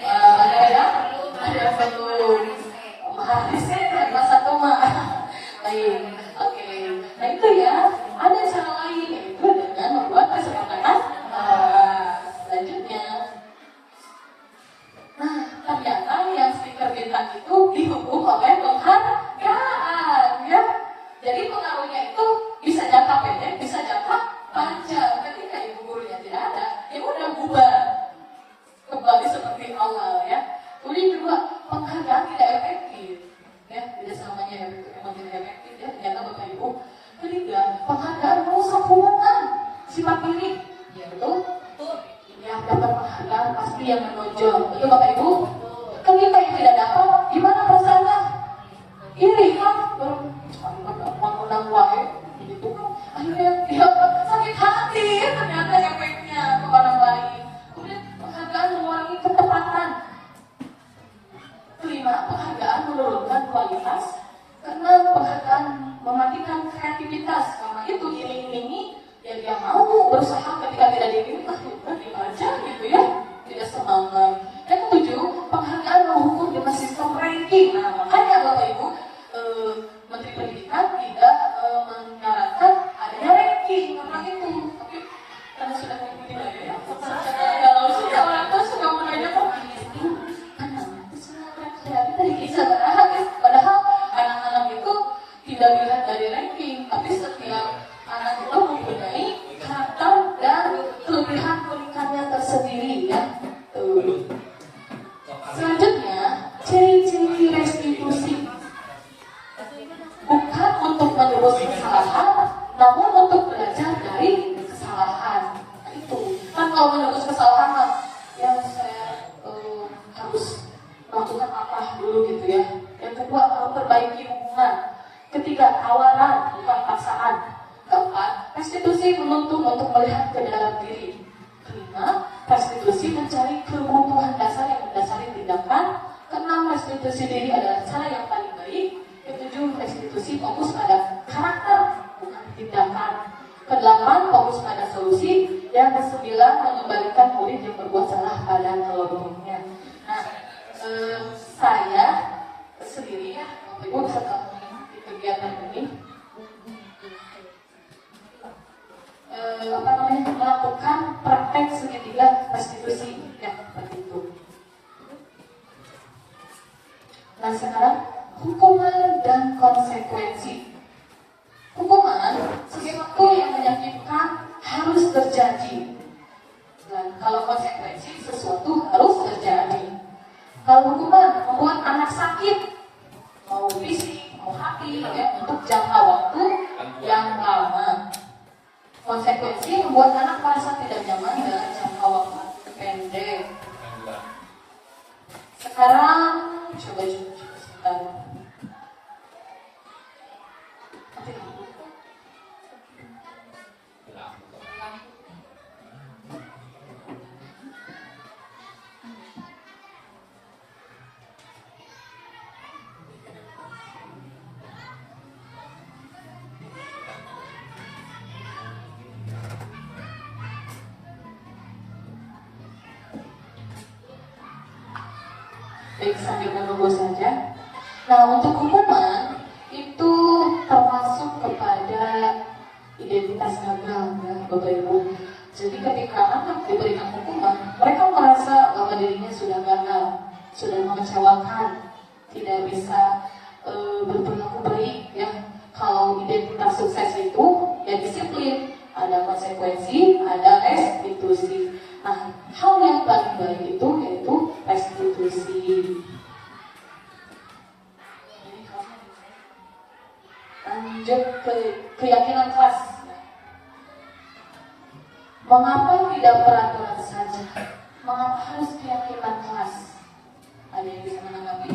Ada yang? Ada yang belum? Harisnya kelas 1 mah. Baik, oke. Nah itu ya, ada cara lain yaitu dengan membuat kesepakatan. Selanjutnya, nah ternyata yang stiker bintang itu dihukum oleh penghargaan, ya. Jadi pengaruhnya itu bisa jangka pendek, bisa jangka panjang. Ketika ibu gurunya tidak ada, ya udah bubar kembali seperti awal, ya. Kemudian kedua, penghargaan tidak efektif, ya. Tidak selamanya efektif, memang tidak efektif, ya. Ternyata Bapak Ibu. Ketiga, penghargaan yang menonjol. Betul Bapak Ibu? Kan kita yang tidak dapat, gimana perasaannya? Iri kan? Menang wae, gitu kan? Akhirnya dia sakit hati, ternyata efeknya ke orang lain. Kemudian penghargaan mengurangi ketepatan. Kelima, penghargaan menurunkan kualitas. Keenam, penghargaan mematikan kreativitas. Karena itu iming-imingi yang dia mau berusaha ketika tidak diiming, diam aja gitu ya, tidak semangat. Yang ketujuh, penghargaan mengukur dengan sistem ranking. Nah, makanya Bapak Ibu, Menteri Pendidikan tidak menyarankan adanya ranking karena itu. Tapi karena sudah mengikuti ya, kalau sudah orang tua suka menanyakan itu, anak itu sangat kreatif, padahal anak-anak itu tidak dilihat dari ranking, tapi setiap anak itu mempunyai karakter dan kelebihan unikannya tersendiri ya. Selanjutnya, ciri-ciri restitusi. Bukan untuk menerus kesalahan, namun untuk belajar dari kesalahan. Nah, itu kan kalau menerus kesalahan, ya saya harus melakukan apa dulu gitu ya. Yang kedua, memperbaiki hubungan. Ketiga, tawaran bukan paksaan. Keempat, restitusi menuntut untuk melihat ke dalam diri. Kelima, restitusi mencari kebutuhan dasar yang mendasari tindakan. Keenam, restitusi diri adalah cara yang paling baik. Ketujuh, restitusi fokus pada karakter bukan tindakan. Kedelapan, fokus pada solusi. Yang kesembilan, mengembalikan murid yang berbuat salah pada kelompoknya. Nah, saya sendiri ya, Bapak Ibu bisa di kegiatan ini melakukan praktek segitiga restitusi ya seperti itu. Nah sekarang hukuman dan konsekuensi. Hukuman sesuatu yang menyakitkan harus terjadi, dan kalau konsekuensi sesuatu harus terjadi. Kalau hukuman membuat anak sakit, mau fisik, mau hati, ya, untuk jangka waktu yang lama. Konsekuensi membuat anak merasa tidak nyaman dalam jangka waktu pendek. Sekarang coba sebentar. Baik, sambil menunggu saja. Nah, untuk hukuman itu termasuk kepada identitas gagal ya, Bapak Ibu. Jadi ketika anak diberikan hukuman, mereka merasa bahwa dirinya sudah gagal, sudah mengecewakan, tidak bisa berperilaku baik ya. Kalau identitas sukses itu ya disiplin, ada konsekuensi, ada restitusi. Nah, hal yang paling baik itu yaitu restitusi. Lanjut ke keyakinan kelas. Mengapa tidak peraturan saja? Mengapa harus keyakinan kelas? Ada yang bisa menanggapi?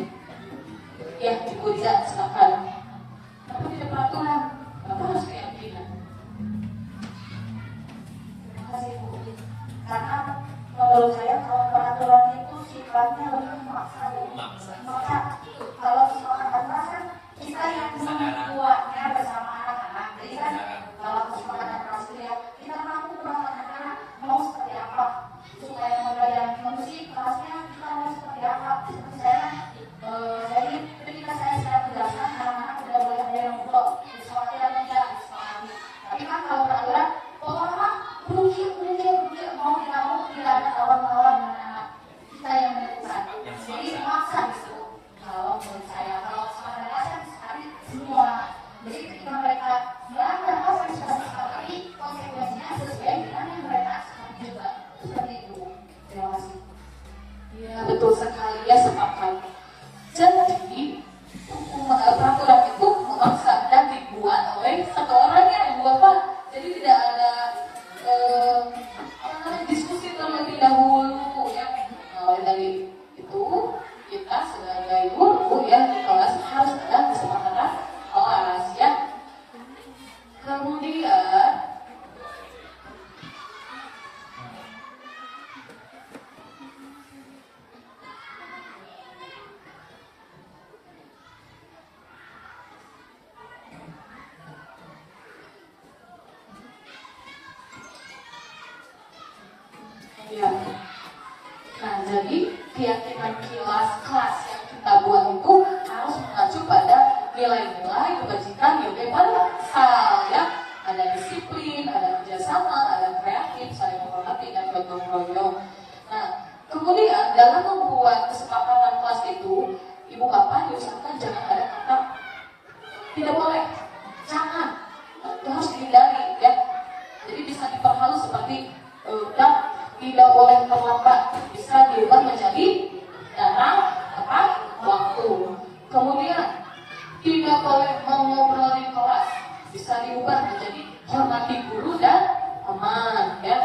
Ya, Ibu Riza, silakan. Kenapa tidak peraturan? Kenapa harus keyakinan? Terima kasih Bu. Karena menurut saya kalau peraturan itu sifatnya lebih memaksa. Memaksa. Kalau misalkan peraturan kita yang membuatnya bersama anak-anak. Jadi kan kalau kesepakatan kelas itu ya kita mampu bersama anak-anak mau seperti apa supaya mereka yang musik kelasnya kita mau seperti apa. Seperti saya jadi ketika saya sedang menjelaskan anak-anak tidak boleh ada yang blok. Disepakati atau tidak disepakati. Tapi kan kalau peraturan pokoknya berukir mau tidak mau tidak ada kawan-kawan anak-anak kita yang menentukan. Jadi maksa gitu. Kalau menurut saya kalau sama dasar sekali semua. Jadi ketika mereka melanggar apa yang sudah disepakati, konsekuensinya sesuai dengan yang mereka sepakati juga. Seperti itu. Terima kasih. Ya betul sekali ya, sepakat. Jadi peraturan itu memaksa dan dibuat oleh satu orang yang buat Pak. Jadi tidak ada diskusi terlebih dahulu ya. jadi keyakinan kelas yang kita buat itu harus mengacu pada nilai-nilai kebajikan bangsa ya. Ada disiplin, ada kerjasama, ada kreatif, saling menghormati dan gotong royong. Nah, kemudian dalam membuat kesepakatan kelas itu, ibu bapak diusahakan jangan ada kata tidak boleh, jangan, itu harus dihindari ya. Jadi bisa diperhalus seperti dan tidak boleh terlambat, bisa diubah menjadi datang tepat waktu. Kemudian tidak boleh mengobrol di kelas, bisa diubah menjadi hormati guru dan teman ya.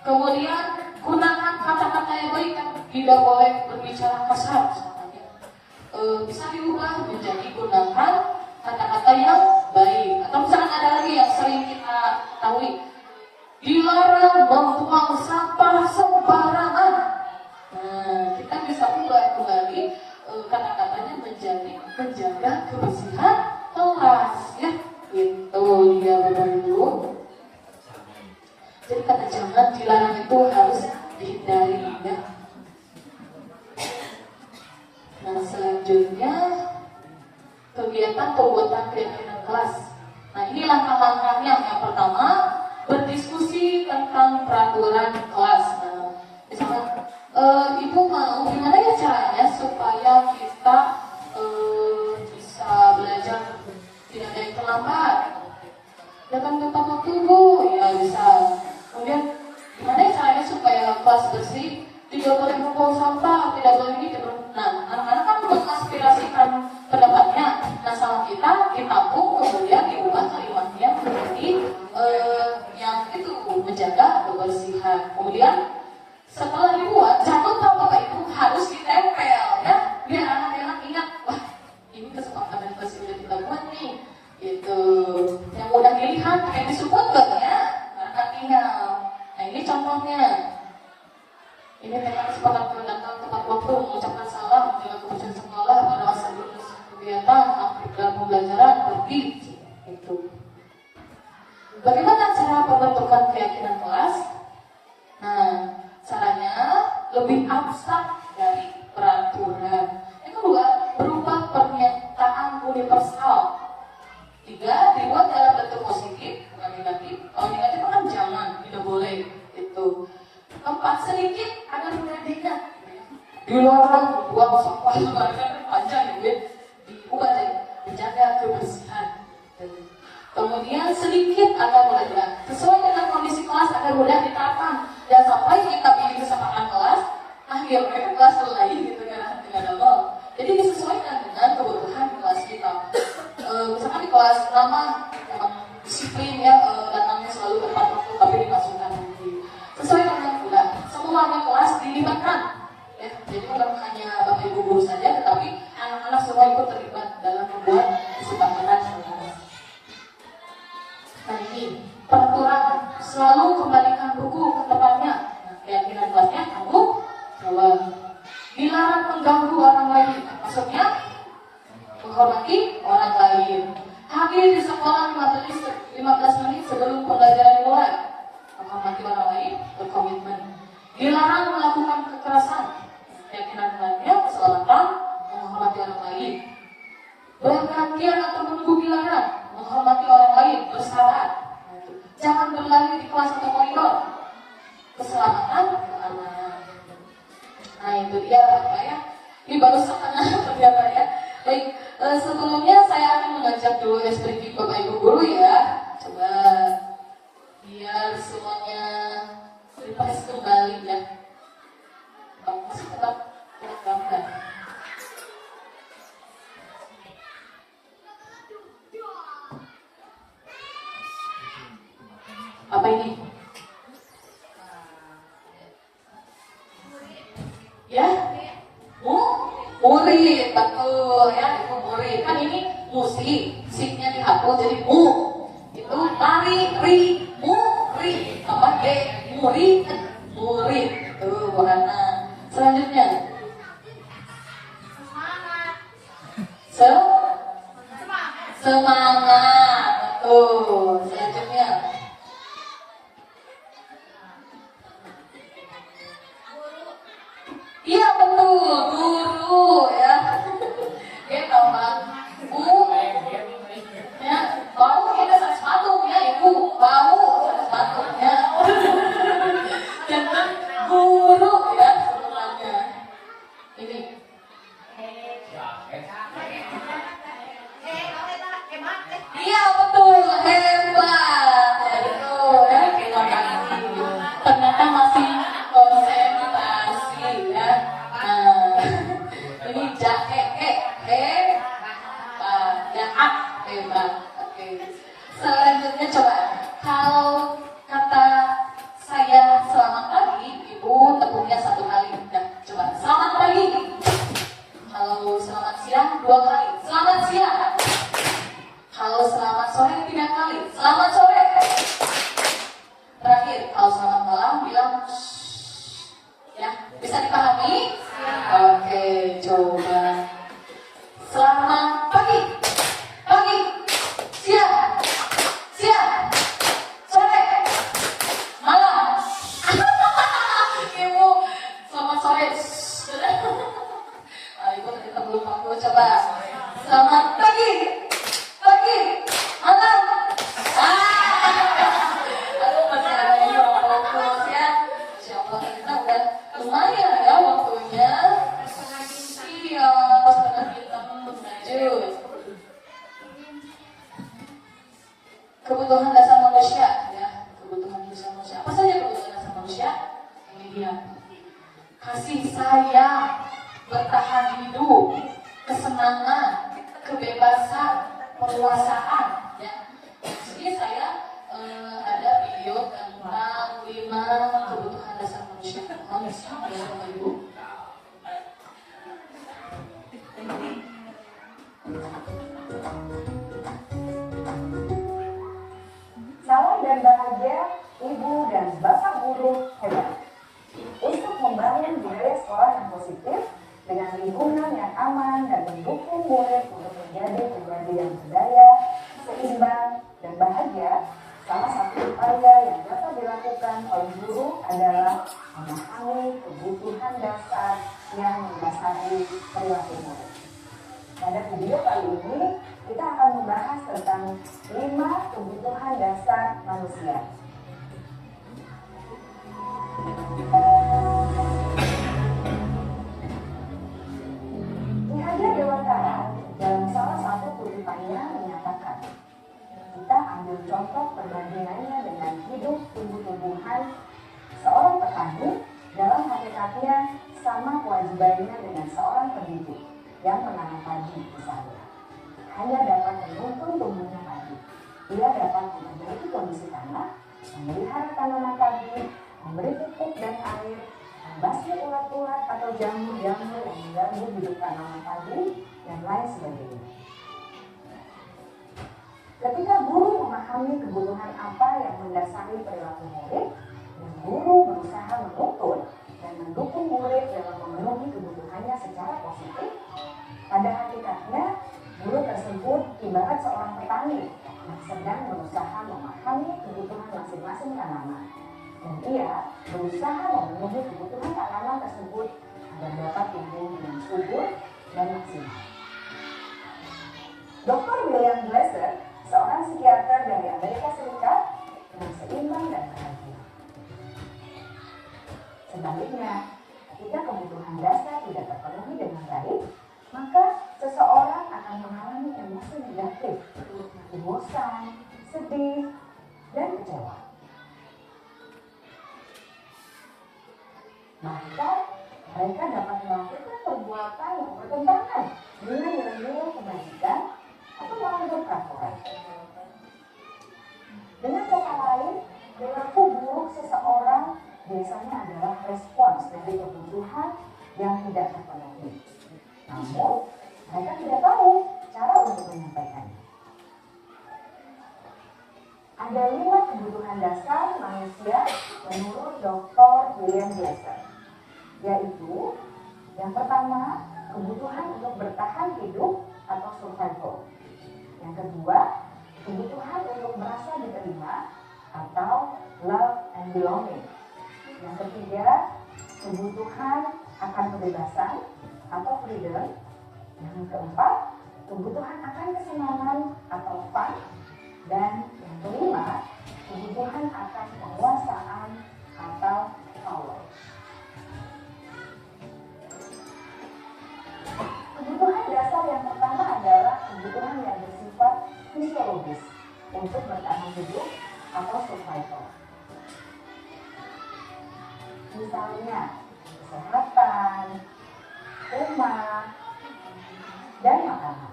Kemudian gunakan kata-kata yang baik, kan tidak boleh berbicara kasar misalnya. Bisa diubah menjadi gunakan kata-kata yang baik. Atau misalkan ada lagi yang sering kita ketahui, dilarang membuang sampah sembarangan. Nah, kita bisa ubah kembali kata-katanya menjadi menjaga kebersihan kelas ya. Itu dia Bapak Ibu. Jadi kata jangan dilarang itu harus dihindari ya. Nah, selanjutnya kegiatan pembuatan keyakinan kelas. Nah, ini langkah-langkahnya. Yang pertama, berdiskusi tentang peraturan kelas. Nah, misalkan ibu mau gimana ya caranya supaya kita bisa belajar tidak ada yang terlambat, datang tepat waktu bu, ya bisa. Kemudian gimana ya caranya supaya kelas bersih, tidak boleh membuang sampah, tidak boleh ini, tidak boleh. Nah, anak-anak kan mengaspirasikan pendapatnya. Nah, salah kita ditampung, kemudian diubah kalimatnya menjadi yang itu menjaga kebersihan. Kemudian setelah dibuat, jangan lupa Bapak Ibu harus ditempel ya, biar anak-anak ingat, wah ini kesepakatan kelas sudah kita buat nih, itu yang mudah dilihat kayak disebut ya, anak tinggal. Nah, ini contohnya. Ini tema kesepakatan datang tepat waktu, mengucapkan salam dengan keputusan sekolah pada masa kegiatan aktif dalam pembelajaran berarti itu. Bagaimana cara pembentukan keyakinan kelas? Nah, caranya lebih abstrak dari peraturan. Yang kedua, berupa pernyataan universal. Tiga, dibuat dalam bentuk positif, bukan negatif. Kalau negatif kan jangan, tidak boleh. Itu. Keempat, sedikit agar mudah diingat. Dilarang buang sampah sembarangan, panjang ya, diubah jadi menjaga kebersihan. Kemudian sedikit agar mudah diingat, sesuai dengan kondisi kelas agar mudah diterapkan. Dan sampai kita bikin kesepakatan kelas, akhirnya kelas lain gitu kan, tidak ada nol. Jadi disesuaikan dengan kebutuhan kelas kita. Misalkan di kelas lama disiplin ya, datangnya selalu tepat waktu, tapi dimasukkan lagi. Sesuai dengan pula semuanya kelas dilibatkan ya, jadi bukan hanya Bapak Ibu guru saja, tetapi anak-anak semua ikut terlibat dalam membuat kesepakatan kelas. Nah, ini peraturan, selalu kembalikan buku ke tempatnya. Nah, keyakinan kelasnya tanggung jawab. Dilarang mengganggu orang lain, maksudnya menghormati orang lain. Hadir di sekolah 15 menit sebelum pembelajaran dimulai. Menghormati orang lain, berkomitmen. Dilarang melakukan kekerasan. Keyakinan kelasnya keselamatan, menghormati orang lain. Bergantian atau menunggu giliran, menghormati orang lain, bersahabat. Jangan berlari di kelas atau koridor. Keselamatan, keamanan. Nah, itu dia Bapak ya. Ini baru setengah ternyata ya. Baik, sebelumnya saya akan mengajak dulu SPG Bapak Ibu guru ya. Coba biar semuanya refresh kembali ya. Masih tetap gambar. Apa ini? Ya? Murid, betul ya, itu murid. Kan ini musik, musiknya dihapus jadi mu. Itu mari, ri, murid. Apa de? Murid, murid. Tuh, Bu Hana. Selanjutnya. Semangat. Betul. Selanjutnya. Iya, sore. Ibu kita belum waktu, coba. Selamat pagi, malam. Aduh, masih ada yang fokus ya. Insya Allah kita udah lumayan ya waktunya. Iya, setengah kita lanjut. Kebutuhan dasar manusia ya, kebutuhan dasar manusia. Apa saja kebutuhan dasar manusia? Ini dia. Kasih sayang, bertahan hidup, kesenangan, kebebasan, penguasaan ya. Jadi saya ada video tentang 5 kebutuhan dasar manusia. Manusia ya Bapak Ibu. Salam dan bahagia Ibu dan Bapak Guru hebat. Untuk membangun budaya sekolah yang positif dengan lingkungan yang aman dan mendukung murid untuk menjadi pribadi yang berdaya, seimbang, dan bahagia, salah satu upaya yang dapat dilakukan oleh guru adalah memahami kebutuhan dasar yang mendasari perilaku murid. Pada video kali ini, kita akan membahas tentang 5 kebutuhan dasar manusia. Ki Hajar Dewantara dalam salah satu kutipannya menyatakan, kita ambil contoh perbandingannya dengan hidup tumbuh-tumbuhan. Seorang petani dalam hakikatnya sama kewajibannya dengan seorang pendidik yang menanam padi misalnya. Hanya dapat menuntun tumbuhnya padi. Ia dapat memperbaiki kondisi tanah, memelihara tanaman padi, memberi pupuk dan air, membasmi ulat-ulat atau jamur-jamur yang mengganggu hidup tanaman padi, dan lain sebagainya. Ketika guru memahami kebutuhan apa yang mendasari perilaku murid, dan guru berusaha menuntun dan mendukung murid dalam memenuhi kebutuhannya secara positif, pada hakikatnya guru tersebut ibarat seorang petani yang sedang berusaha memahami kebutuhan masing-masing tanaman, dan ia berusaha memenuhi kebutuhan tanaman tersebut agar dapat tumbuh dengan subur dan maksimal. Dr. William Glasser, seorang psikiater dari Amerika Serikat, yang seimbang dan bahagia. Sebaliknya, ketika kebutuhan dasar tidak terpenuhi dengan baik, maka seseorang akan mengalami emosi negatif, bosan, sedih, dan kecewa. Maka mereka dapat melakukan perbuatan yang bertentangan dengan nilai-nilai kebajikan atau melanggar peraturan. Dengan kata lain, perilaku buruk seseorang biasanya adalah respons dari kebutuhan yang tidak terpenuhi. Namun, mereka tidak tahu cara untuk menyampaikannya. Ada 5 kebutuhan dasar manusia menurut Dr. William Glasser, yaitu yang pertama, kebutuhan untuk bertahan hidup atau survival. Yang kedua, kebutuhan untuk merasa diterima atau love and belonging. Yang ketiga, kebutuhan akan kebebasan atau freedom. Yang keempat, kebutuhan akan kesenangan atau fun. Dan yang kelima, kebutuhan akan penguasaan atau power. Kebutuhan dasar yang pertama adalah kebutuhan yang bersifat fisiologis untuk bertahan hidup atau survival. Misalnya, kesehatan, rumah, dan makanan.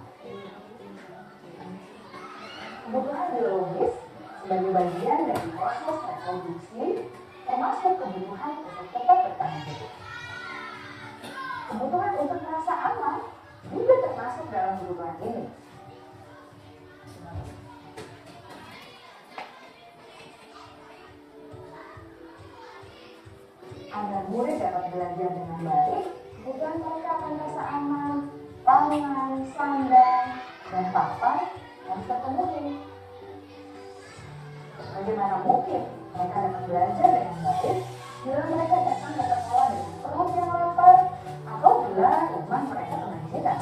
Kebutuhan biologis sebagai bagian dari proses reproduksi termasuk kebutuhan untuk tetap bertahan hidup. Kebutuhan untuk merasa aman juga termasuk dalam kebutuhan ini. Agar murid dapat belajar dengan baik, kebutuhan mereka akan merasa aman, pangan, sandang, dan papan harus terpenuhi. Bagaimana mungkin mereka dapat belajar dengan baik bila mereka datang ke sekolah dengan perut yang lapar apabila iman mereka kebanjiran.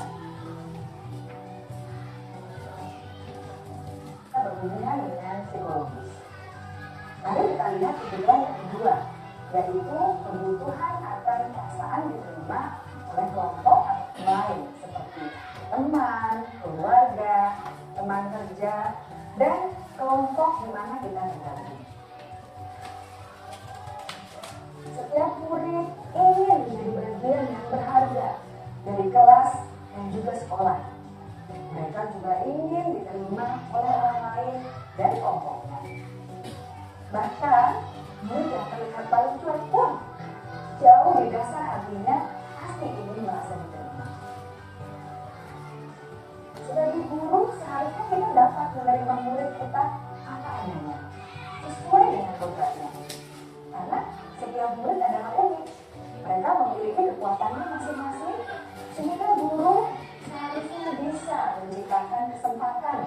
Kita berhubungan dengan psikologis. Lalu kita lihat kebutuhan yang kedua, yaitu kebutuhan atau perasaan diterima oleh kelompok lain seperti teman, keluarga, teman kerja, dan kelompok di mana kita tergabung. Setiap murid ingin menjadi bagian yang berharga dari kelas dan juga sekolah. Mereka juga ingin diterima oleh orang lain dari kelompoknya. Bahkan, murid yang terlihat paling cuek pun jauh di dasar hatinya pasti ingin merasa diterima. Sebagai guru, seharusnya kita dapat menerima murid kita apa adanya, sesuai dengan kodratnya. Karena setiap murid adalah unik. Mereka memiliki kekuatannya masing-masing, sehingga guru seharusnya bisa menciptakan kesempatan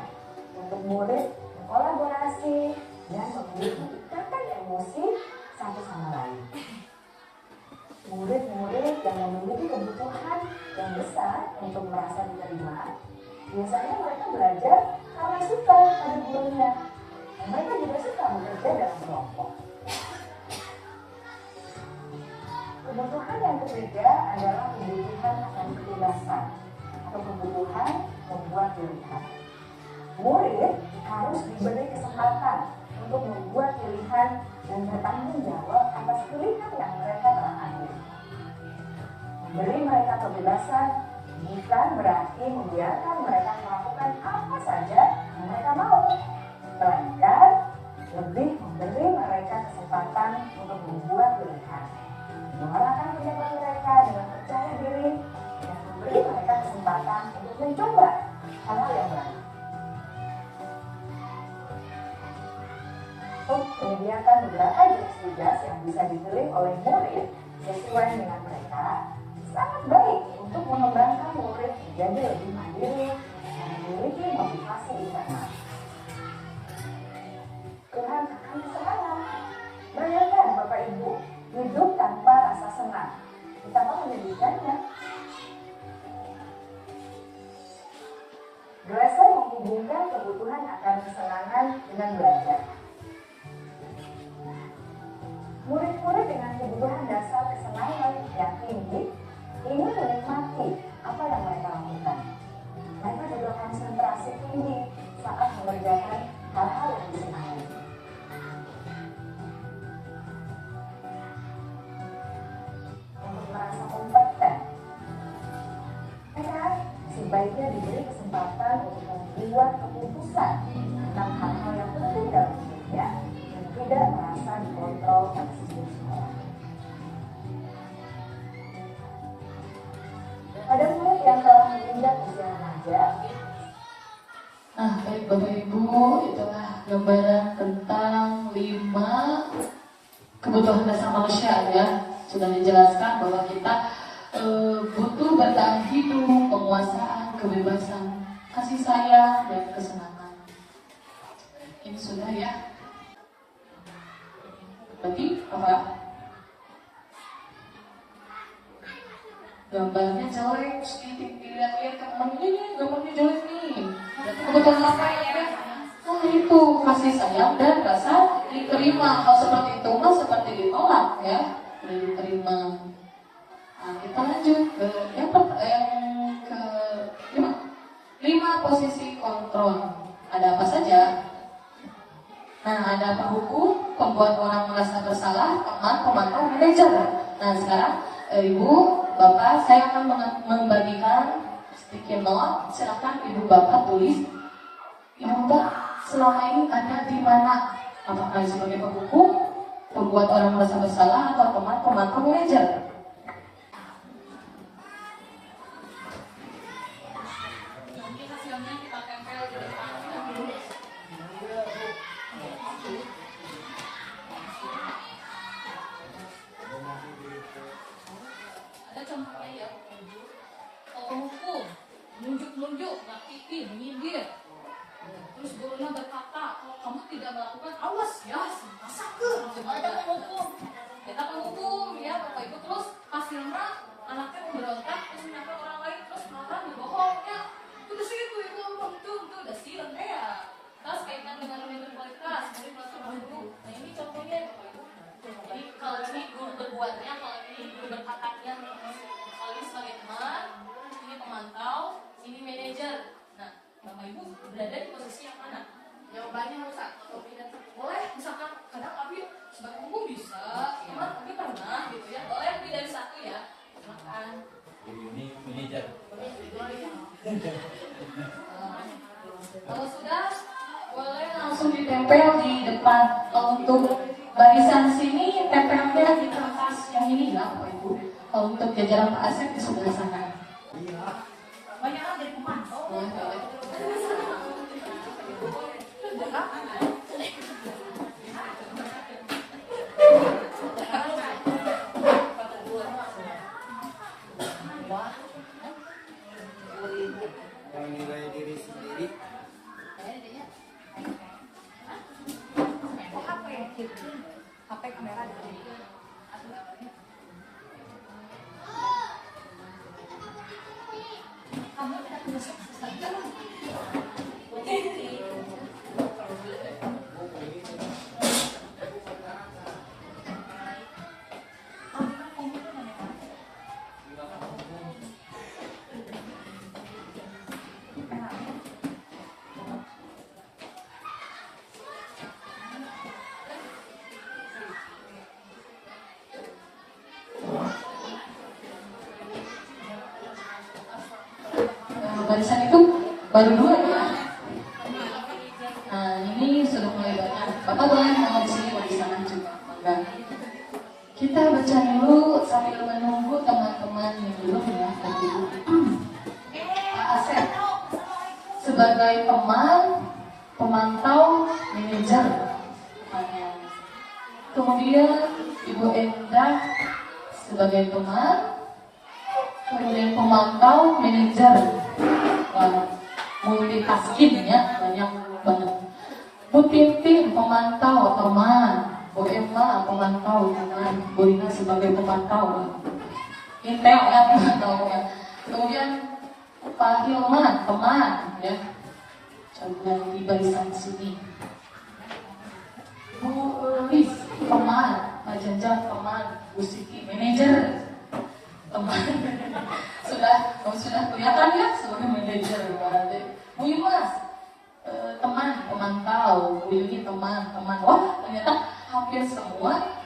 untuk murid berkolaborasi dan memiliki ikatan emosi satu sama lain. Murid-murid yang memiliki kebutuhan yang besar untuk merasa diterima, biasanya mereka belajar karena suka pada gurunya. Dan mereka juga suka bekerja dalam kelompok. Kebutuhan yang ketiga adalah kebutuhan akan kebebasan atau kebutuhan membuat pilihan. Murid harus diberi kesempatan untuk membuat pilihan dan bertanggung jawab atas pilihan yang mereka telah ambil. Memberi mereka kebebasan bukan berarti membiarkan mereka melakukan apa saja yang mereka mau, melainkan lebih memberi mereka kesempatan untuk membuat pilihan, menyuarakan pendapat mereka dengan percaya diri, dan memberi mereka kesempatan untuk mencoba hal-hal yang baru. Untuk menyediakan beberapa jenis tugas yang bisa dipilih oleh murid sesuai dengan mereka, sangat baik untuk mengembangkan murid menjadi lebih mandiri dan memiliki motivasi internal. Tuhan akan kesenangan. Bayangkan Bapak Ibu hidup tanpa rasa senang, betapa menyedihkannya. Glasser menghubungkan kebutuhan akan kesenangan dengan belajar. Murid-murid dengan kebutuhan dasar kesenangan yang tinggi ingin menikmati apa yang mereka lakukan. Mereka juga konsentrasi tinggi saat mengerjakan hal-hal yang disenangi. Untuk merasa kompeten, mereka sebaiknya diberi kesempatan untuk membuat keputusan tentang hal-hal yang penting dalam hidupnya dan tidak merasa dikontrol oleh sistem sekolah. Pada murid yang telah menginjak usia remaja, Nah, baik Bapak Ibu, itulah gambaran tentang 5 kebutuhan dasar manusia ya. Sudah dijelaskan bahwa kita butuh bertahan hidup, penguasaan, kebebasan, kasih sayang, dan kesenangan. Ini sudah ya. Berarti apa? Gambarnya jelek, sedikit dilihat-lihat ke teman ini, gambarnya jelek nih. Berarti kebutuhan apa ya? Nah itu kasih sayang dan rasa diterima. Kalau seperti itu mah seperti ditolak ya, udah diterima. Nah kita lanjut ke yang ke 5 posisi kontrol. Ada apa saja? Nah ada penghukum, pembuat orang merasa bersalah, teman, pemantau, manajer. Nah sekarang Ibu, Bapak, saya akan membagikan sticky note. Silakan Ibu Bapak tulis. Ibu Bapak selama ini ada di mana? Apakah sebagai penghukum, pembuat orang merasa bersalah, atau teman, pemantau, manajer? Nanti hasilnya kita tempel di depan. Ada contohnya ya, penghukum menunjuk-nunjuk, nyakitin, menyindir. Terus gurunya berkata, kalau kamu tidak melakukan, awas ya, masaker. Ada penghukum, kita penghukum ya Bapak Ibu. Terus untuk barisan sini TPM-nya di kertas yang ini ya Bapak Ibu. Kalau untuk jajaran Pak Asep di sebelah sana. Banyak dari pemantau. Menilai diri sendiri. HP kamera kamu tidak punya sukses saja. Barisan itu baru 2 ya. Nah ini sudah mulai banyak. Bapak boleh mau di sini, mau di sana juga. Maka kita baca dulu sambil menunggu teman-teman yang belum ya. Pak Asep sebagai teman, pemantau, manajer. Kemudian Ibu Endah sebagai teman, kemudian pemantau, manajer. Multitasking ya, banyak banget. Bu Tintin pemantau teman, Bu Emma pemantau teman, Bu Rina sebagai pemantau, Intel ya pemantau ya. Kemudian Pak Hilman teman ya, coba di barisan sini. Bu Lis teman, Pak Janjan teman, Bu Siti manajer teman. sudah kelihatan ya sebagai manajer berarti. Bu Yumas teman, pemantau. Bu Yuni teman. Wah ternyata hampir semua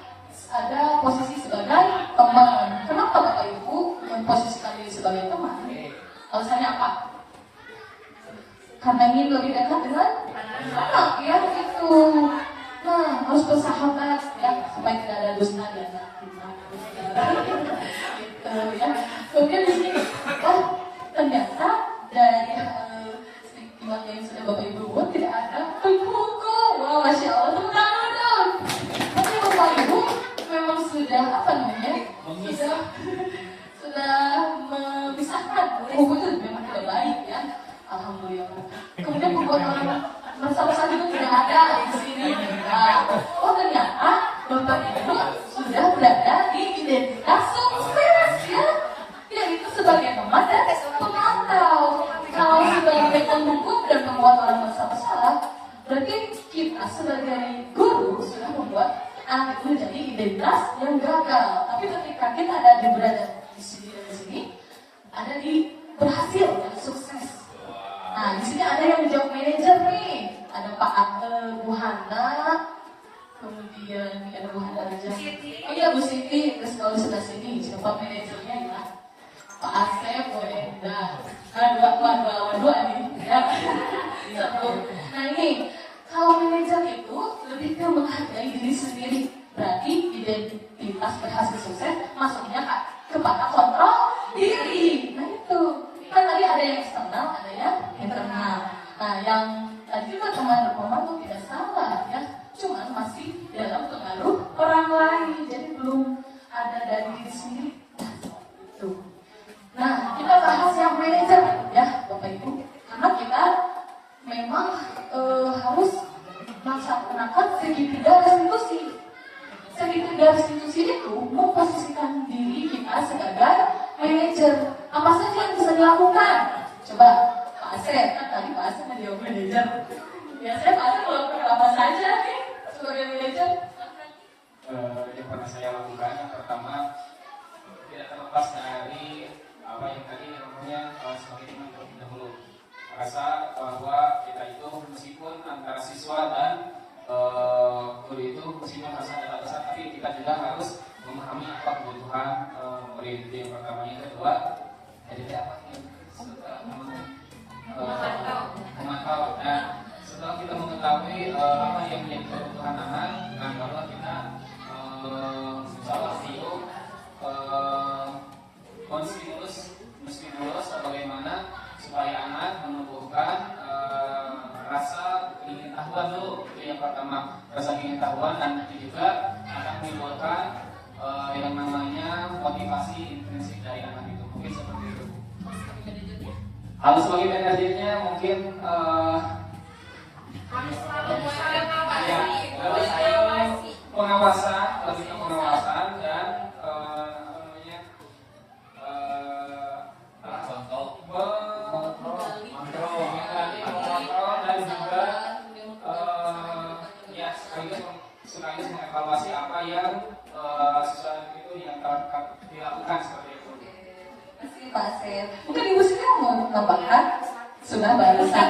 ada posisi sebagai teman. Kenapa Bapak Ibu memposisikan diri sebagai teman? Alasannya apa? Karena ingin lebih dekat dengan anak ya itu. Nah harus bersahabat ya supaya tidak ada dusta di antara kita. Gitu ya. Kemudian di sini, ternyata dari istimewa yang sudah Bapak Ibu buat tidak ada buku. Wah, Masya Allah, tepuk tangan dong. Tapi Bapak Ibu memang sudah sudah memisahkan buku itu memang tidak baik ya. Alhamdulillah. Kemudian membuat orang bersama-sama itu tidak ada di sini. Nah, ternyata Bapak Ibu sudah berada di identitas sukses ya. Yaitu sebagai teman dan pemantau. Kalau sebagai pembuku dan membuat orang bersama-sama, berarti kita sebagai guru sudah membuat anak itu menjadi identitas yang gagal. Tapi ketika kita ada di berada di sini dan di sini, ada di berhasil dan sukses. Nah di sini ada yang menjawab manajer nih, ada Pak Bu Hana, kemudian ada Bu Hana aja. Oh iya Bu Siti, terus kalau sudah sini siapa manajernya ya? Pak Asep, Bu Enda. Nah dua nih. Ya. Satu. Nah ini kalau manajer itu lebih ke menghargai diri sendiri. Berarti identitas berhasil sukses masuknya kepada kontrol diri. Nah itu. Kan tadi ada yang eksternal, ada yang internal. Nah yang tadi juga teman pemantau tidak salah ya. Cuman masih dalam pengaruh orang lain. Jadi belum ada dari diri sendiri. Itu. Nah kita bahas yang manajer ya Bapak Ibu. Karena kita memang harus melaksanakan segitiga restitusi. Segitiga restitusi itu memposisikan diri kita sebagai manajer. Apa saja yang bisa dilakukan? Coba Pak Asep, kan tadi Pak Asep menjawab manajer. Biasanya Pak Asep melakukan apa saja nih sebagai manajer? Yang pernah saya lakukan yang pertama tidak terlepas dari apa yang tadi namanya sebagai teman terlebih dahulu. Merasa bahwa kita itu meskipun antara siswa dan guru itu meskipun merasa ada batasan, tapi kita juga harus memahami apa kebutuhan murid. Itu yang pertama. Yang kedua, jadi apa memantau. Nah, setelah kita mengetahui apa yang menjadi kebutuhan kebutuhan anak. Nah, baru kita salah satu menstimulus bagaimana supaya anak menumbuhkan rasa ingin tahuan dulu. Itu yang pertama, rasa ingin tahuan, dan itu juga akan menimbulkan yang namanya motivasi intrinsik dari anak itu. Mungkin seperti itu. Hal sebagai manajernya mungkin pengawasan, lebih ke pengawasan dan mengontrol dan juga sekaligus mengevaluasi apa yang sesuatu itu yang dilakukan seperti itu. Terima kasih Pak Seth. Mungkin Ibu Sri mau menambahkan? Sudah barusan.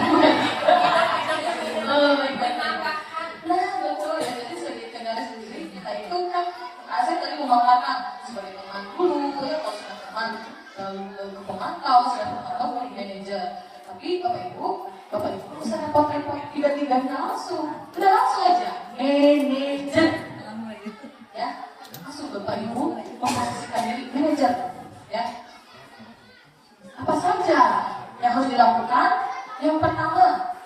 Nah betul ya, jadi sebagai kendala sendiri kita itu kan saya tadi mengatakan sebagai teman dulu ya, kalau sudah teman ke pemantau, sudah pemantau ke manajer. Tapi Bapak Ibu usah repot-repot, tiba-tiba langsung aja manajer ya, langsung Bapak Ibu memposisikan diri manajer ya. Apa saja yang harus dilakukan? Yang pertama,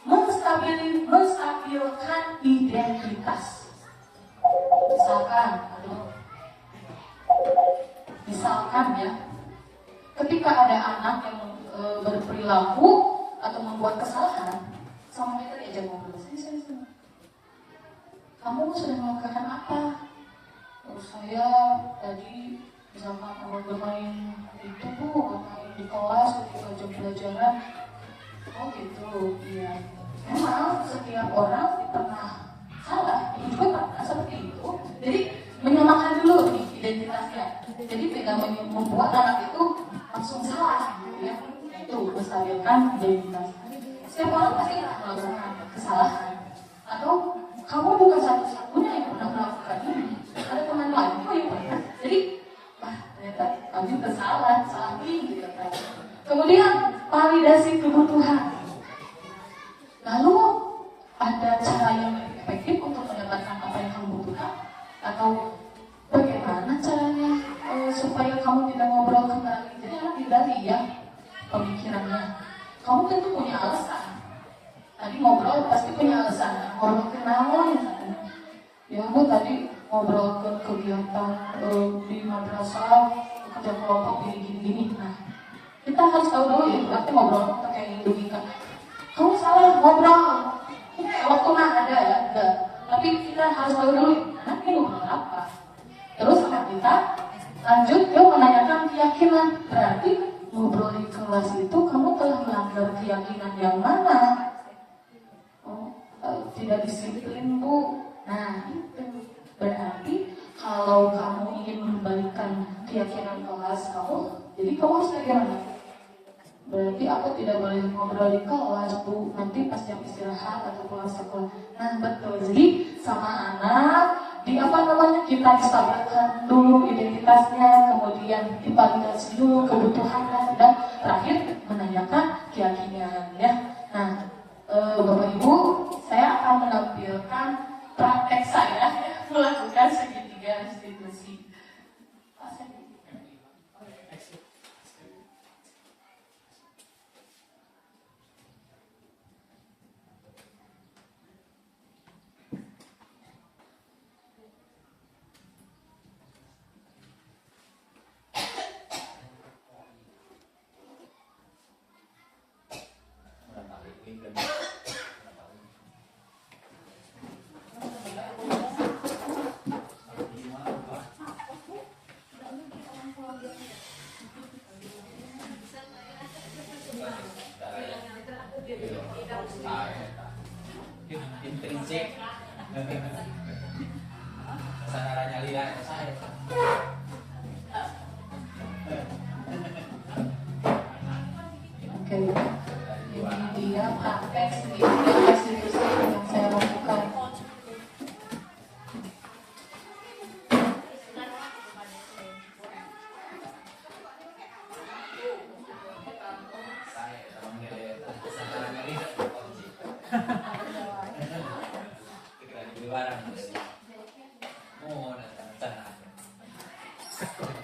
menstabilkan identitas. Misalkan ya, ketika ada anak yang berperilaku atau membuat kesalahan, sama mereka diajak ngobrol. Sini. Kamu sudah melakukan apa? Saya tadi misalkan bermain itu bermain di kelas ketika jam pelajaran. Oh gitu, iya. Memang setiap orang pernah salah, itu juga pernah seperti itu. Jadi menyamakan dulu nih identitasnya. Jadi tidak membuat anak itu langsung salah, ya. Itu menstabilkan identitas. Setiap orang pasti melakukan kesalahan. Atau kamu bukan satu-satunya yang pernah melakukan ini. Ada teman lain kok yang pernah. Jadi, ternyata kamu juga salah ini gitu kan. Kemudian validasi kebutuhan. Lalu ada cara yang lebih efektif untuk mendapatkan apa yang kamu butuhkan? Atau bagaimana caranya supaya kamu tidak ngobrol kembali? Jadi anak hindari ya pemikirannya. Kamu tentu punya alasan. Tadi ngobrol pasti punya alasan. Ngobrol ke naon ya Bu, tadi ngobrol ke kegiatan di madrasah, kerja kelompok gini. Nah, kita harus tahu dulu ya, berarti ngobrol kita kayak dirugikan. Kamu salah ngobrol. Waktu ada ya, enggak. Tapi kita harus tahu dulu anak ini ngobrol apa. Terus kita lanjut ke menanyakan keyakinan. Berarti ngobrol di kelas itu kamu telah melanggar keyakinan yang mana? Tidak disiplin Bu. Nah itu berarti kalau kamu ingin mengembalikan keyakinan kelas kamu, jadi kamu harus bagaimana? Berarti aku tidak boleh ngobrol di kelas Bu, nanti pas jam istirahat atau pulang sekolah. Nah betul, jadi sama anak kita distabilkan dulu identitasnya, kemudian divalidasi dulu kebutuhannya, dan terakhir menanyakan keyakinan ya. Nah Bapak Ibu, saya akan menampilkan praktek saya melakukan segitiga restitusi. Intrinsik kesadarannya lihat saya. Oke, ini dia praktek segitiga restitusi yang saya lakukan.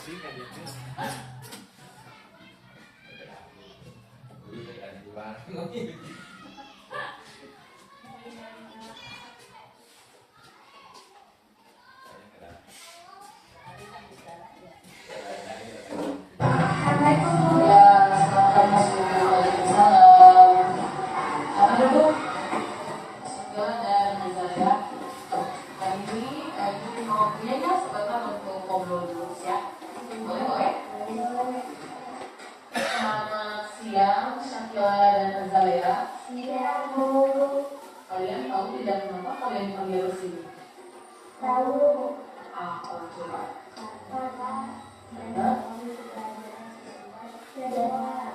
sih kan itu. Guru kan di luar. Kalian tahu tidak kenapa kalian panggil ke sini? Apa coba?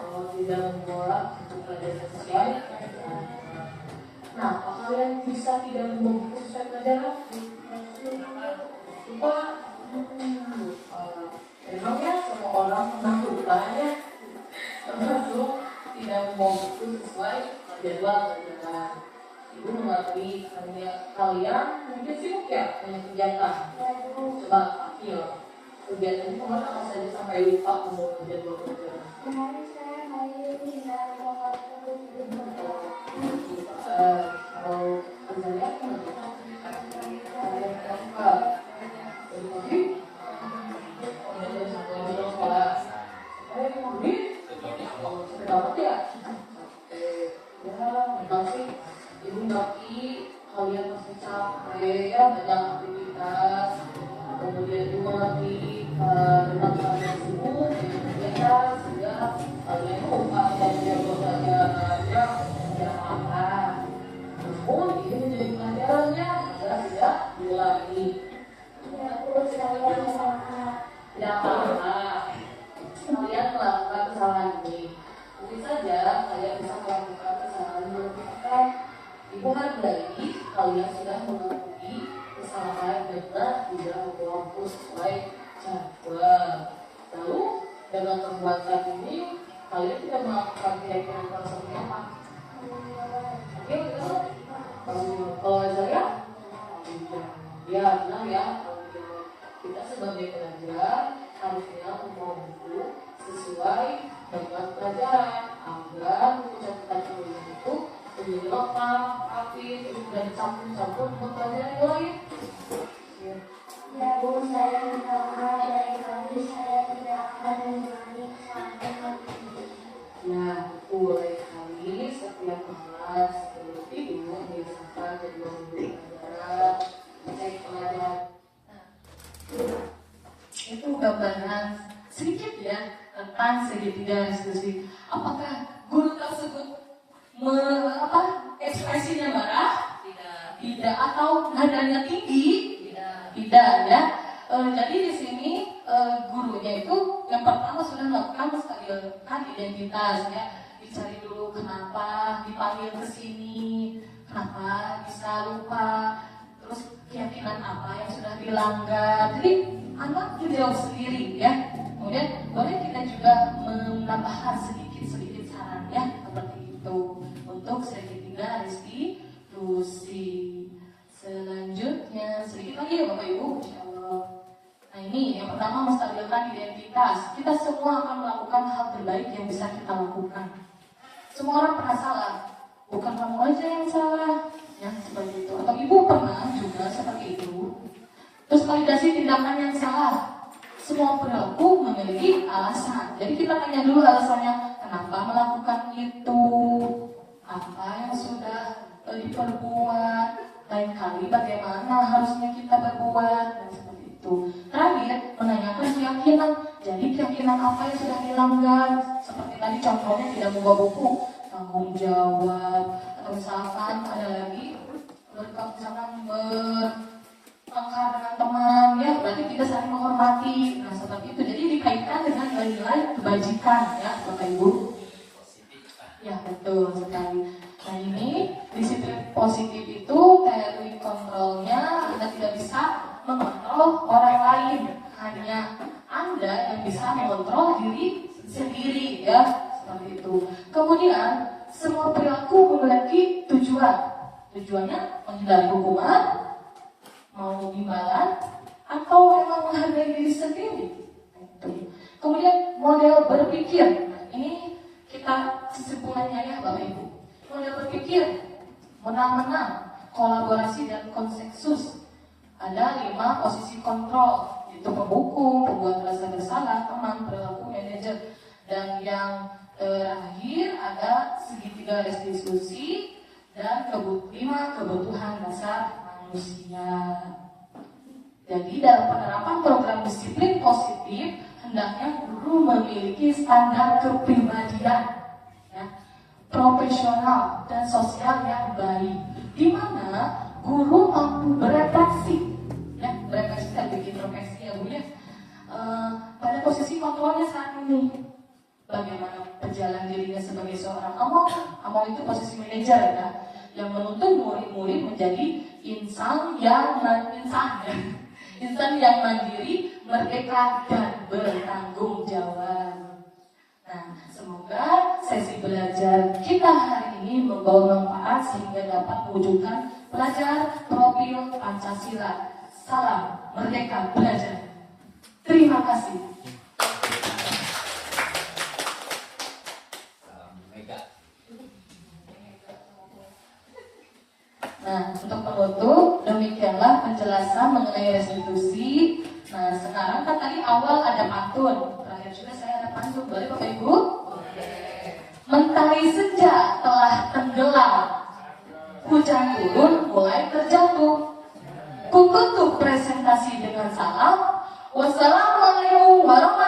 Kalau tidak membuat untuk pelajaran sosial, kenapa kalian bisa tidak membuat sesuai pelajaran? Lupa. Memangnya semua orang pernah lupa ya? Termasuk tidak membawa buku sesuai jadwal pelajaran. Ibu mengakui kalian mungkin sibuk ya punya kegiatan. Coba Akil, kegiatan itu kemana apa saja sampai lupa membawa jadwal pelajaran? Kalau Azalea kalian apa? Dari pagi? Dari sekolah. Sampai dapat ya? Ya, memang sih ibu ngerti kalian pasti capek ya, banyak aktivitas. Kemudian ibu mengerti tentang kalian sibuk dengan kegiatan sehingga kalian lupa dan jadwal pelajarannya ya apa. Namun ini menjadi pelajarannya agar tidak diulangi. Tidak apa-apa. Kalian melakukan kesalahan ini. Mungkin saja kalian bisa melakukan kesalahan yang lebih baik. Ibu hargai kalian sudah mengakui kesalahan karena tidak membawa buku sesuai jadwal. Lalu dengan perbuatan ini kalian tidak melakukan keyakinan seperti apa? Oke, betul. Kalau saya, ya benar ya. Kita sebagai pelajar harusnya membawa buku sesuai dengan pelajaran agar buku catatan kalian itu menjadi lengkap, rapi, dan campur-campur dengan pelajaran yang lain. Ya Bu, saya minta maaf dari tadi saya tidak akan mengulangi kesalahan. Ya, betul sekali. Setiap malam sebelum tidur biasakan kedua buku pelajaran, cek pelajaran. Itu gambaran sedikit ya tentang segitiga diskusi. Apakah guru tersebut ekspresinya marah? Tidak. Atau nadanya tinggi? Tidak ya. Jadi di sini gurunya itu yang pertama sudah melakukan menstabilkan identitas ya. Dicari dulu kenapa dipanggil ke sini, kenapa bisa lupa, terus keyakinan apa yang sudah dilanggar. Jadi anak dijawab sendiri ya. Kemudian boleh kita juga menambahkan sedikit saran ya seperti itu untuk segitiga restitusi. Selanjutnya sedikit lagi ya Bapak Ibu, insyaallah. Nah ini yang pertama menstabilkan identitas. Kita semua akan melakukan hal terbaik yang bisa kita lakukan. Semua orang pernah salah, bukan kamu aja yang salah. Ya seperti itu. Atau ibu pernah juga seperti itu. Terus validasi tindakan yang salah. Semua perilaku memiliki alasan. Jadi kita tanya dulu alasannya, kenapa melakukan itu, apa yang sudah diperbuat, lain kali bagaimana harusnya kita berbuat, dan seperti itu. Terakhir, menanyakan keyakinan. Jadi keyakinan apa yang sudah dilanggar? Seperti tadi contohnya tidak membawa buku, tanggung jawab, atau misalkan ada lagi misalkan bertengkar dengan teman, ya berarti kita saling menghormati. Nah seperti itu. Jadi dikaitkan dengan nilai-nilai kebajikan, ya Bapak Ibu. Ya betul sekali. Nah ini disiplin positif itu teori kontrolnya Anda tidak bisa mengontrol orang lain, hanya Anda yang bisa mengontrol diri sendiri, ya seperti itu. Kemudian semua perilaku memiliki tujuan. Tujuannya menghindari hukuman, mau imbalan, atau memang menghargai diri sendiri. Itu. Kemudian model berpikir, ini kita kesimpulannya ya Bapak Ibu. Model berpikir, menang-menang, kolaborasi dan konsensus. Ada 5 posisi kontrol, yaitu pembuku, pembuat rasa bersalah, teman, perilaku, manajer. Dan yang terakhir ada segitiga restitusi dan 5 kebutuhan dasar manusia. Jadi dalam penerapan program disiplin positif, hendaknya guru memiliki standar kepribadian, ya, profesional dan sosial yang baik, di mana guru mampu berefleksi, ya, berefleksi dan introspeksi ya Bu ya, pada posisi kontrolnya saat ini, bagaimana berjalan dirinya sebagai seorang among itu posisi manajer ya, yang menuntun murid-murid menjadi insan yang mandiri, merdeka dan bertanggung jawab. Nah, semoga sesi belajar kita hari ini membawa manfaat sehingga dapat mewujudkan pelajar profil Pancasila. Salam Merdeka Belajar. Terima kasih. Nah, untuk penutup, demikianlah penjelasan mengenai restitusi. Nah, sekarang kan tadi awal ada pantun, terakhir juga saya ada pantun, boleh Bapak Ibu? Mentari senja telah tenggelam, hujan turun mulai terjatuh. Ku tutup presentasi dengan salam. Wassalamualaikum warahmatullahi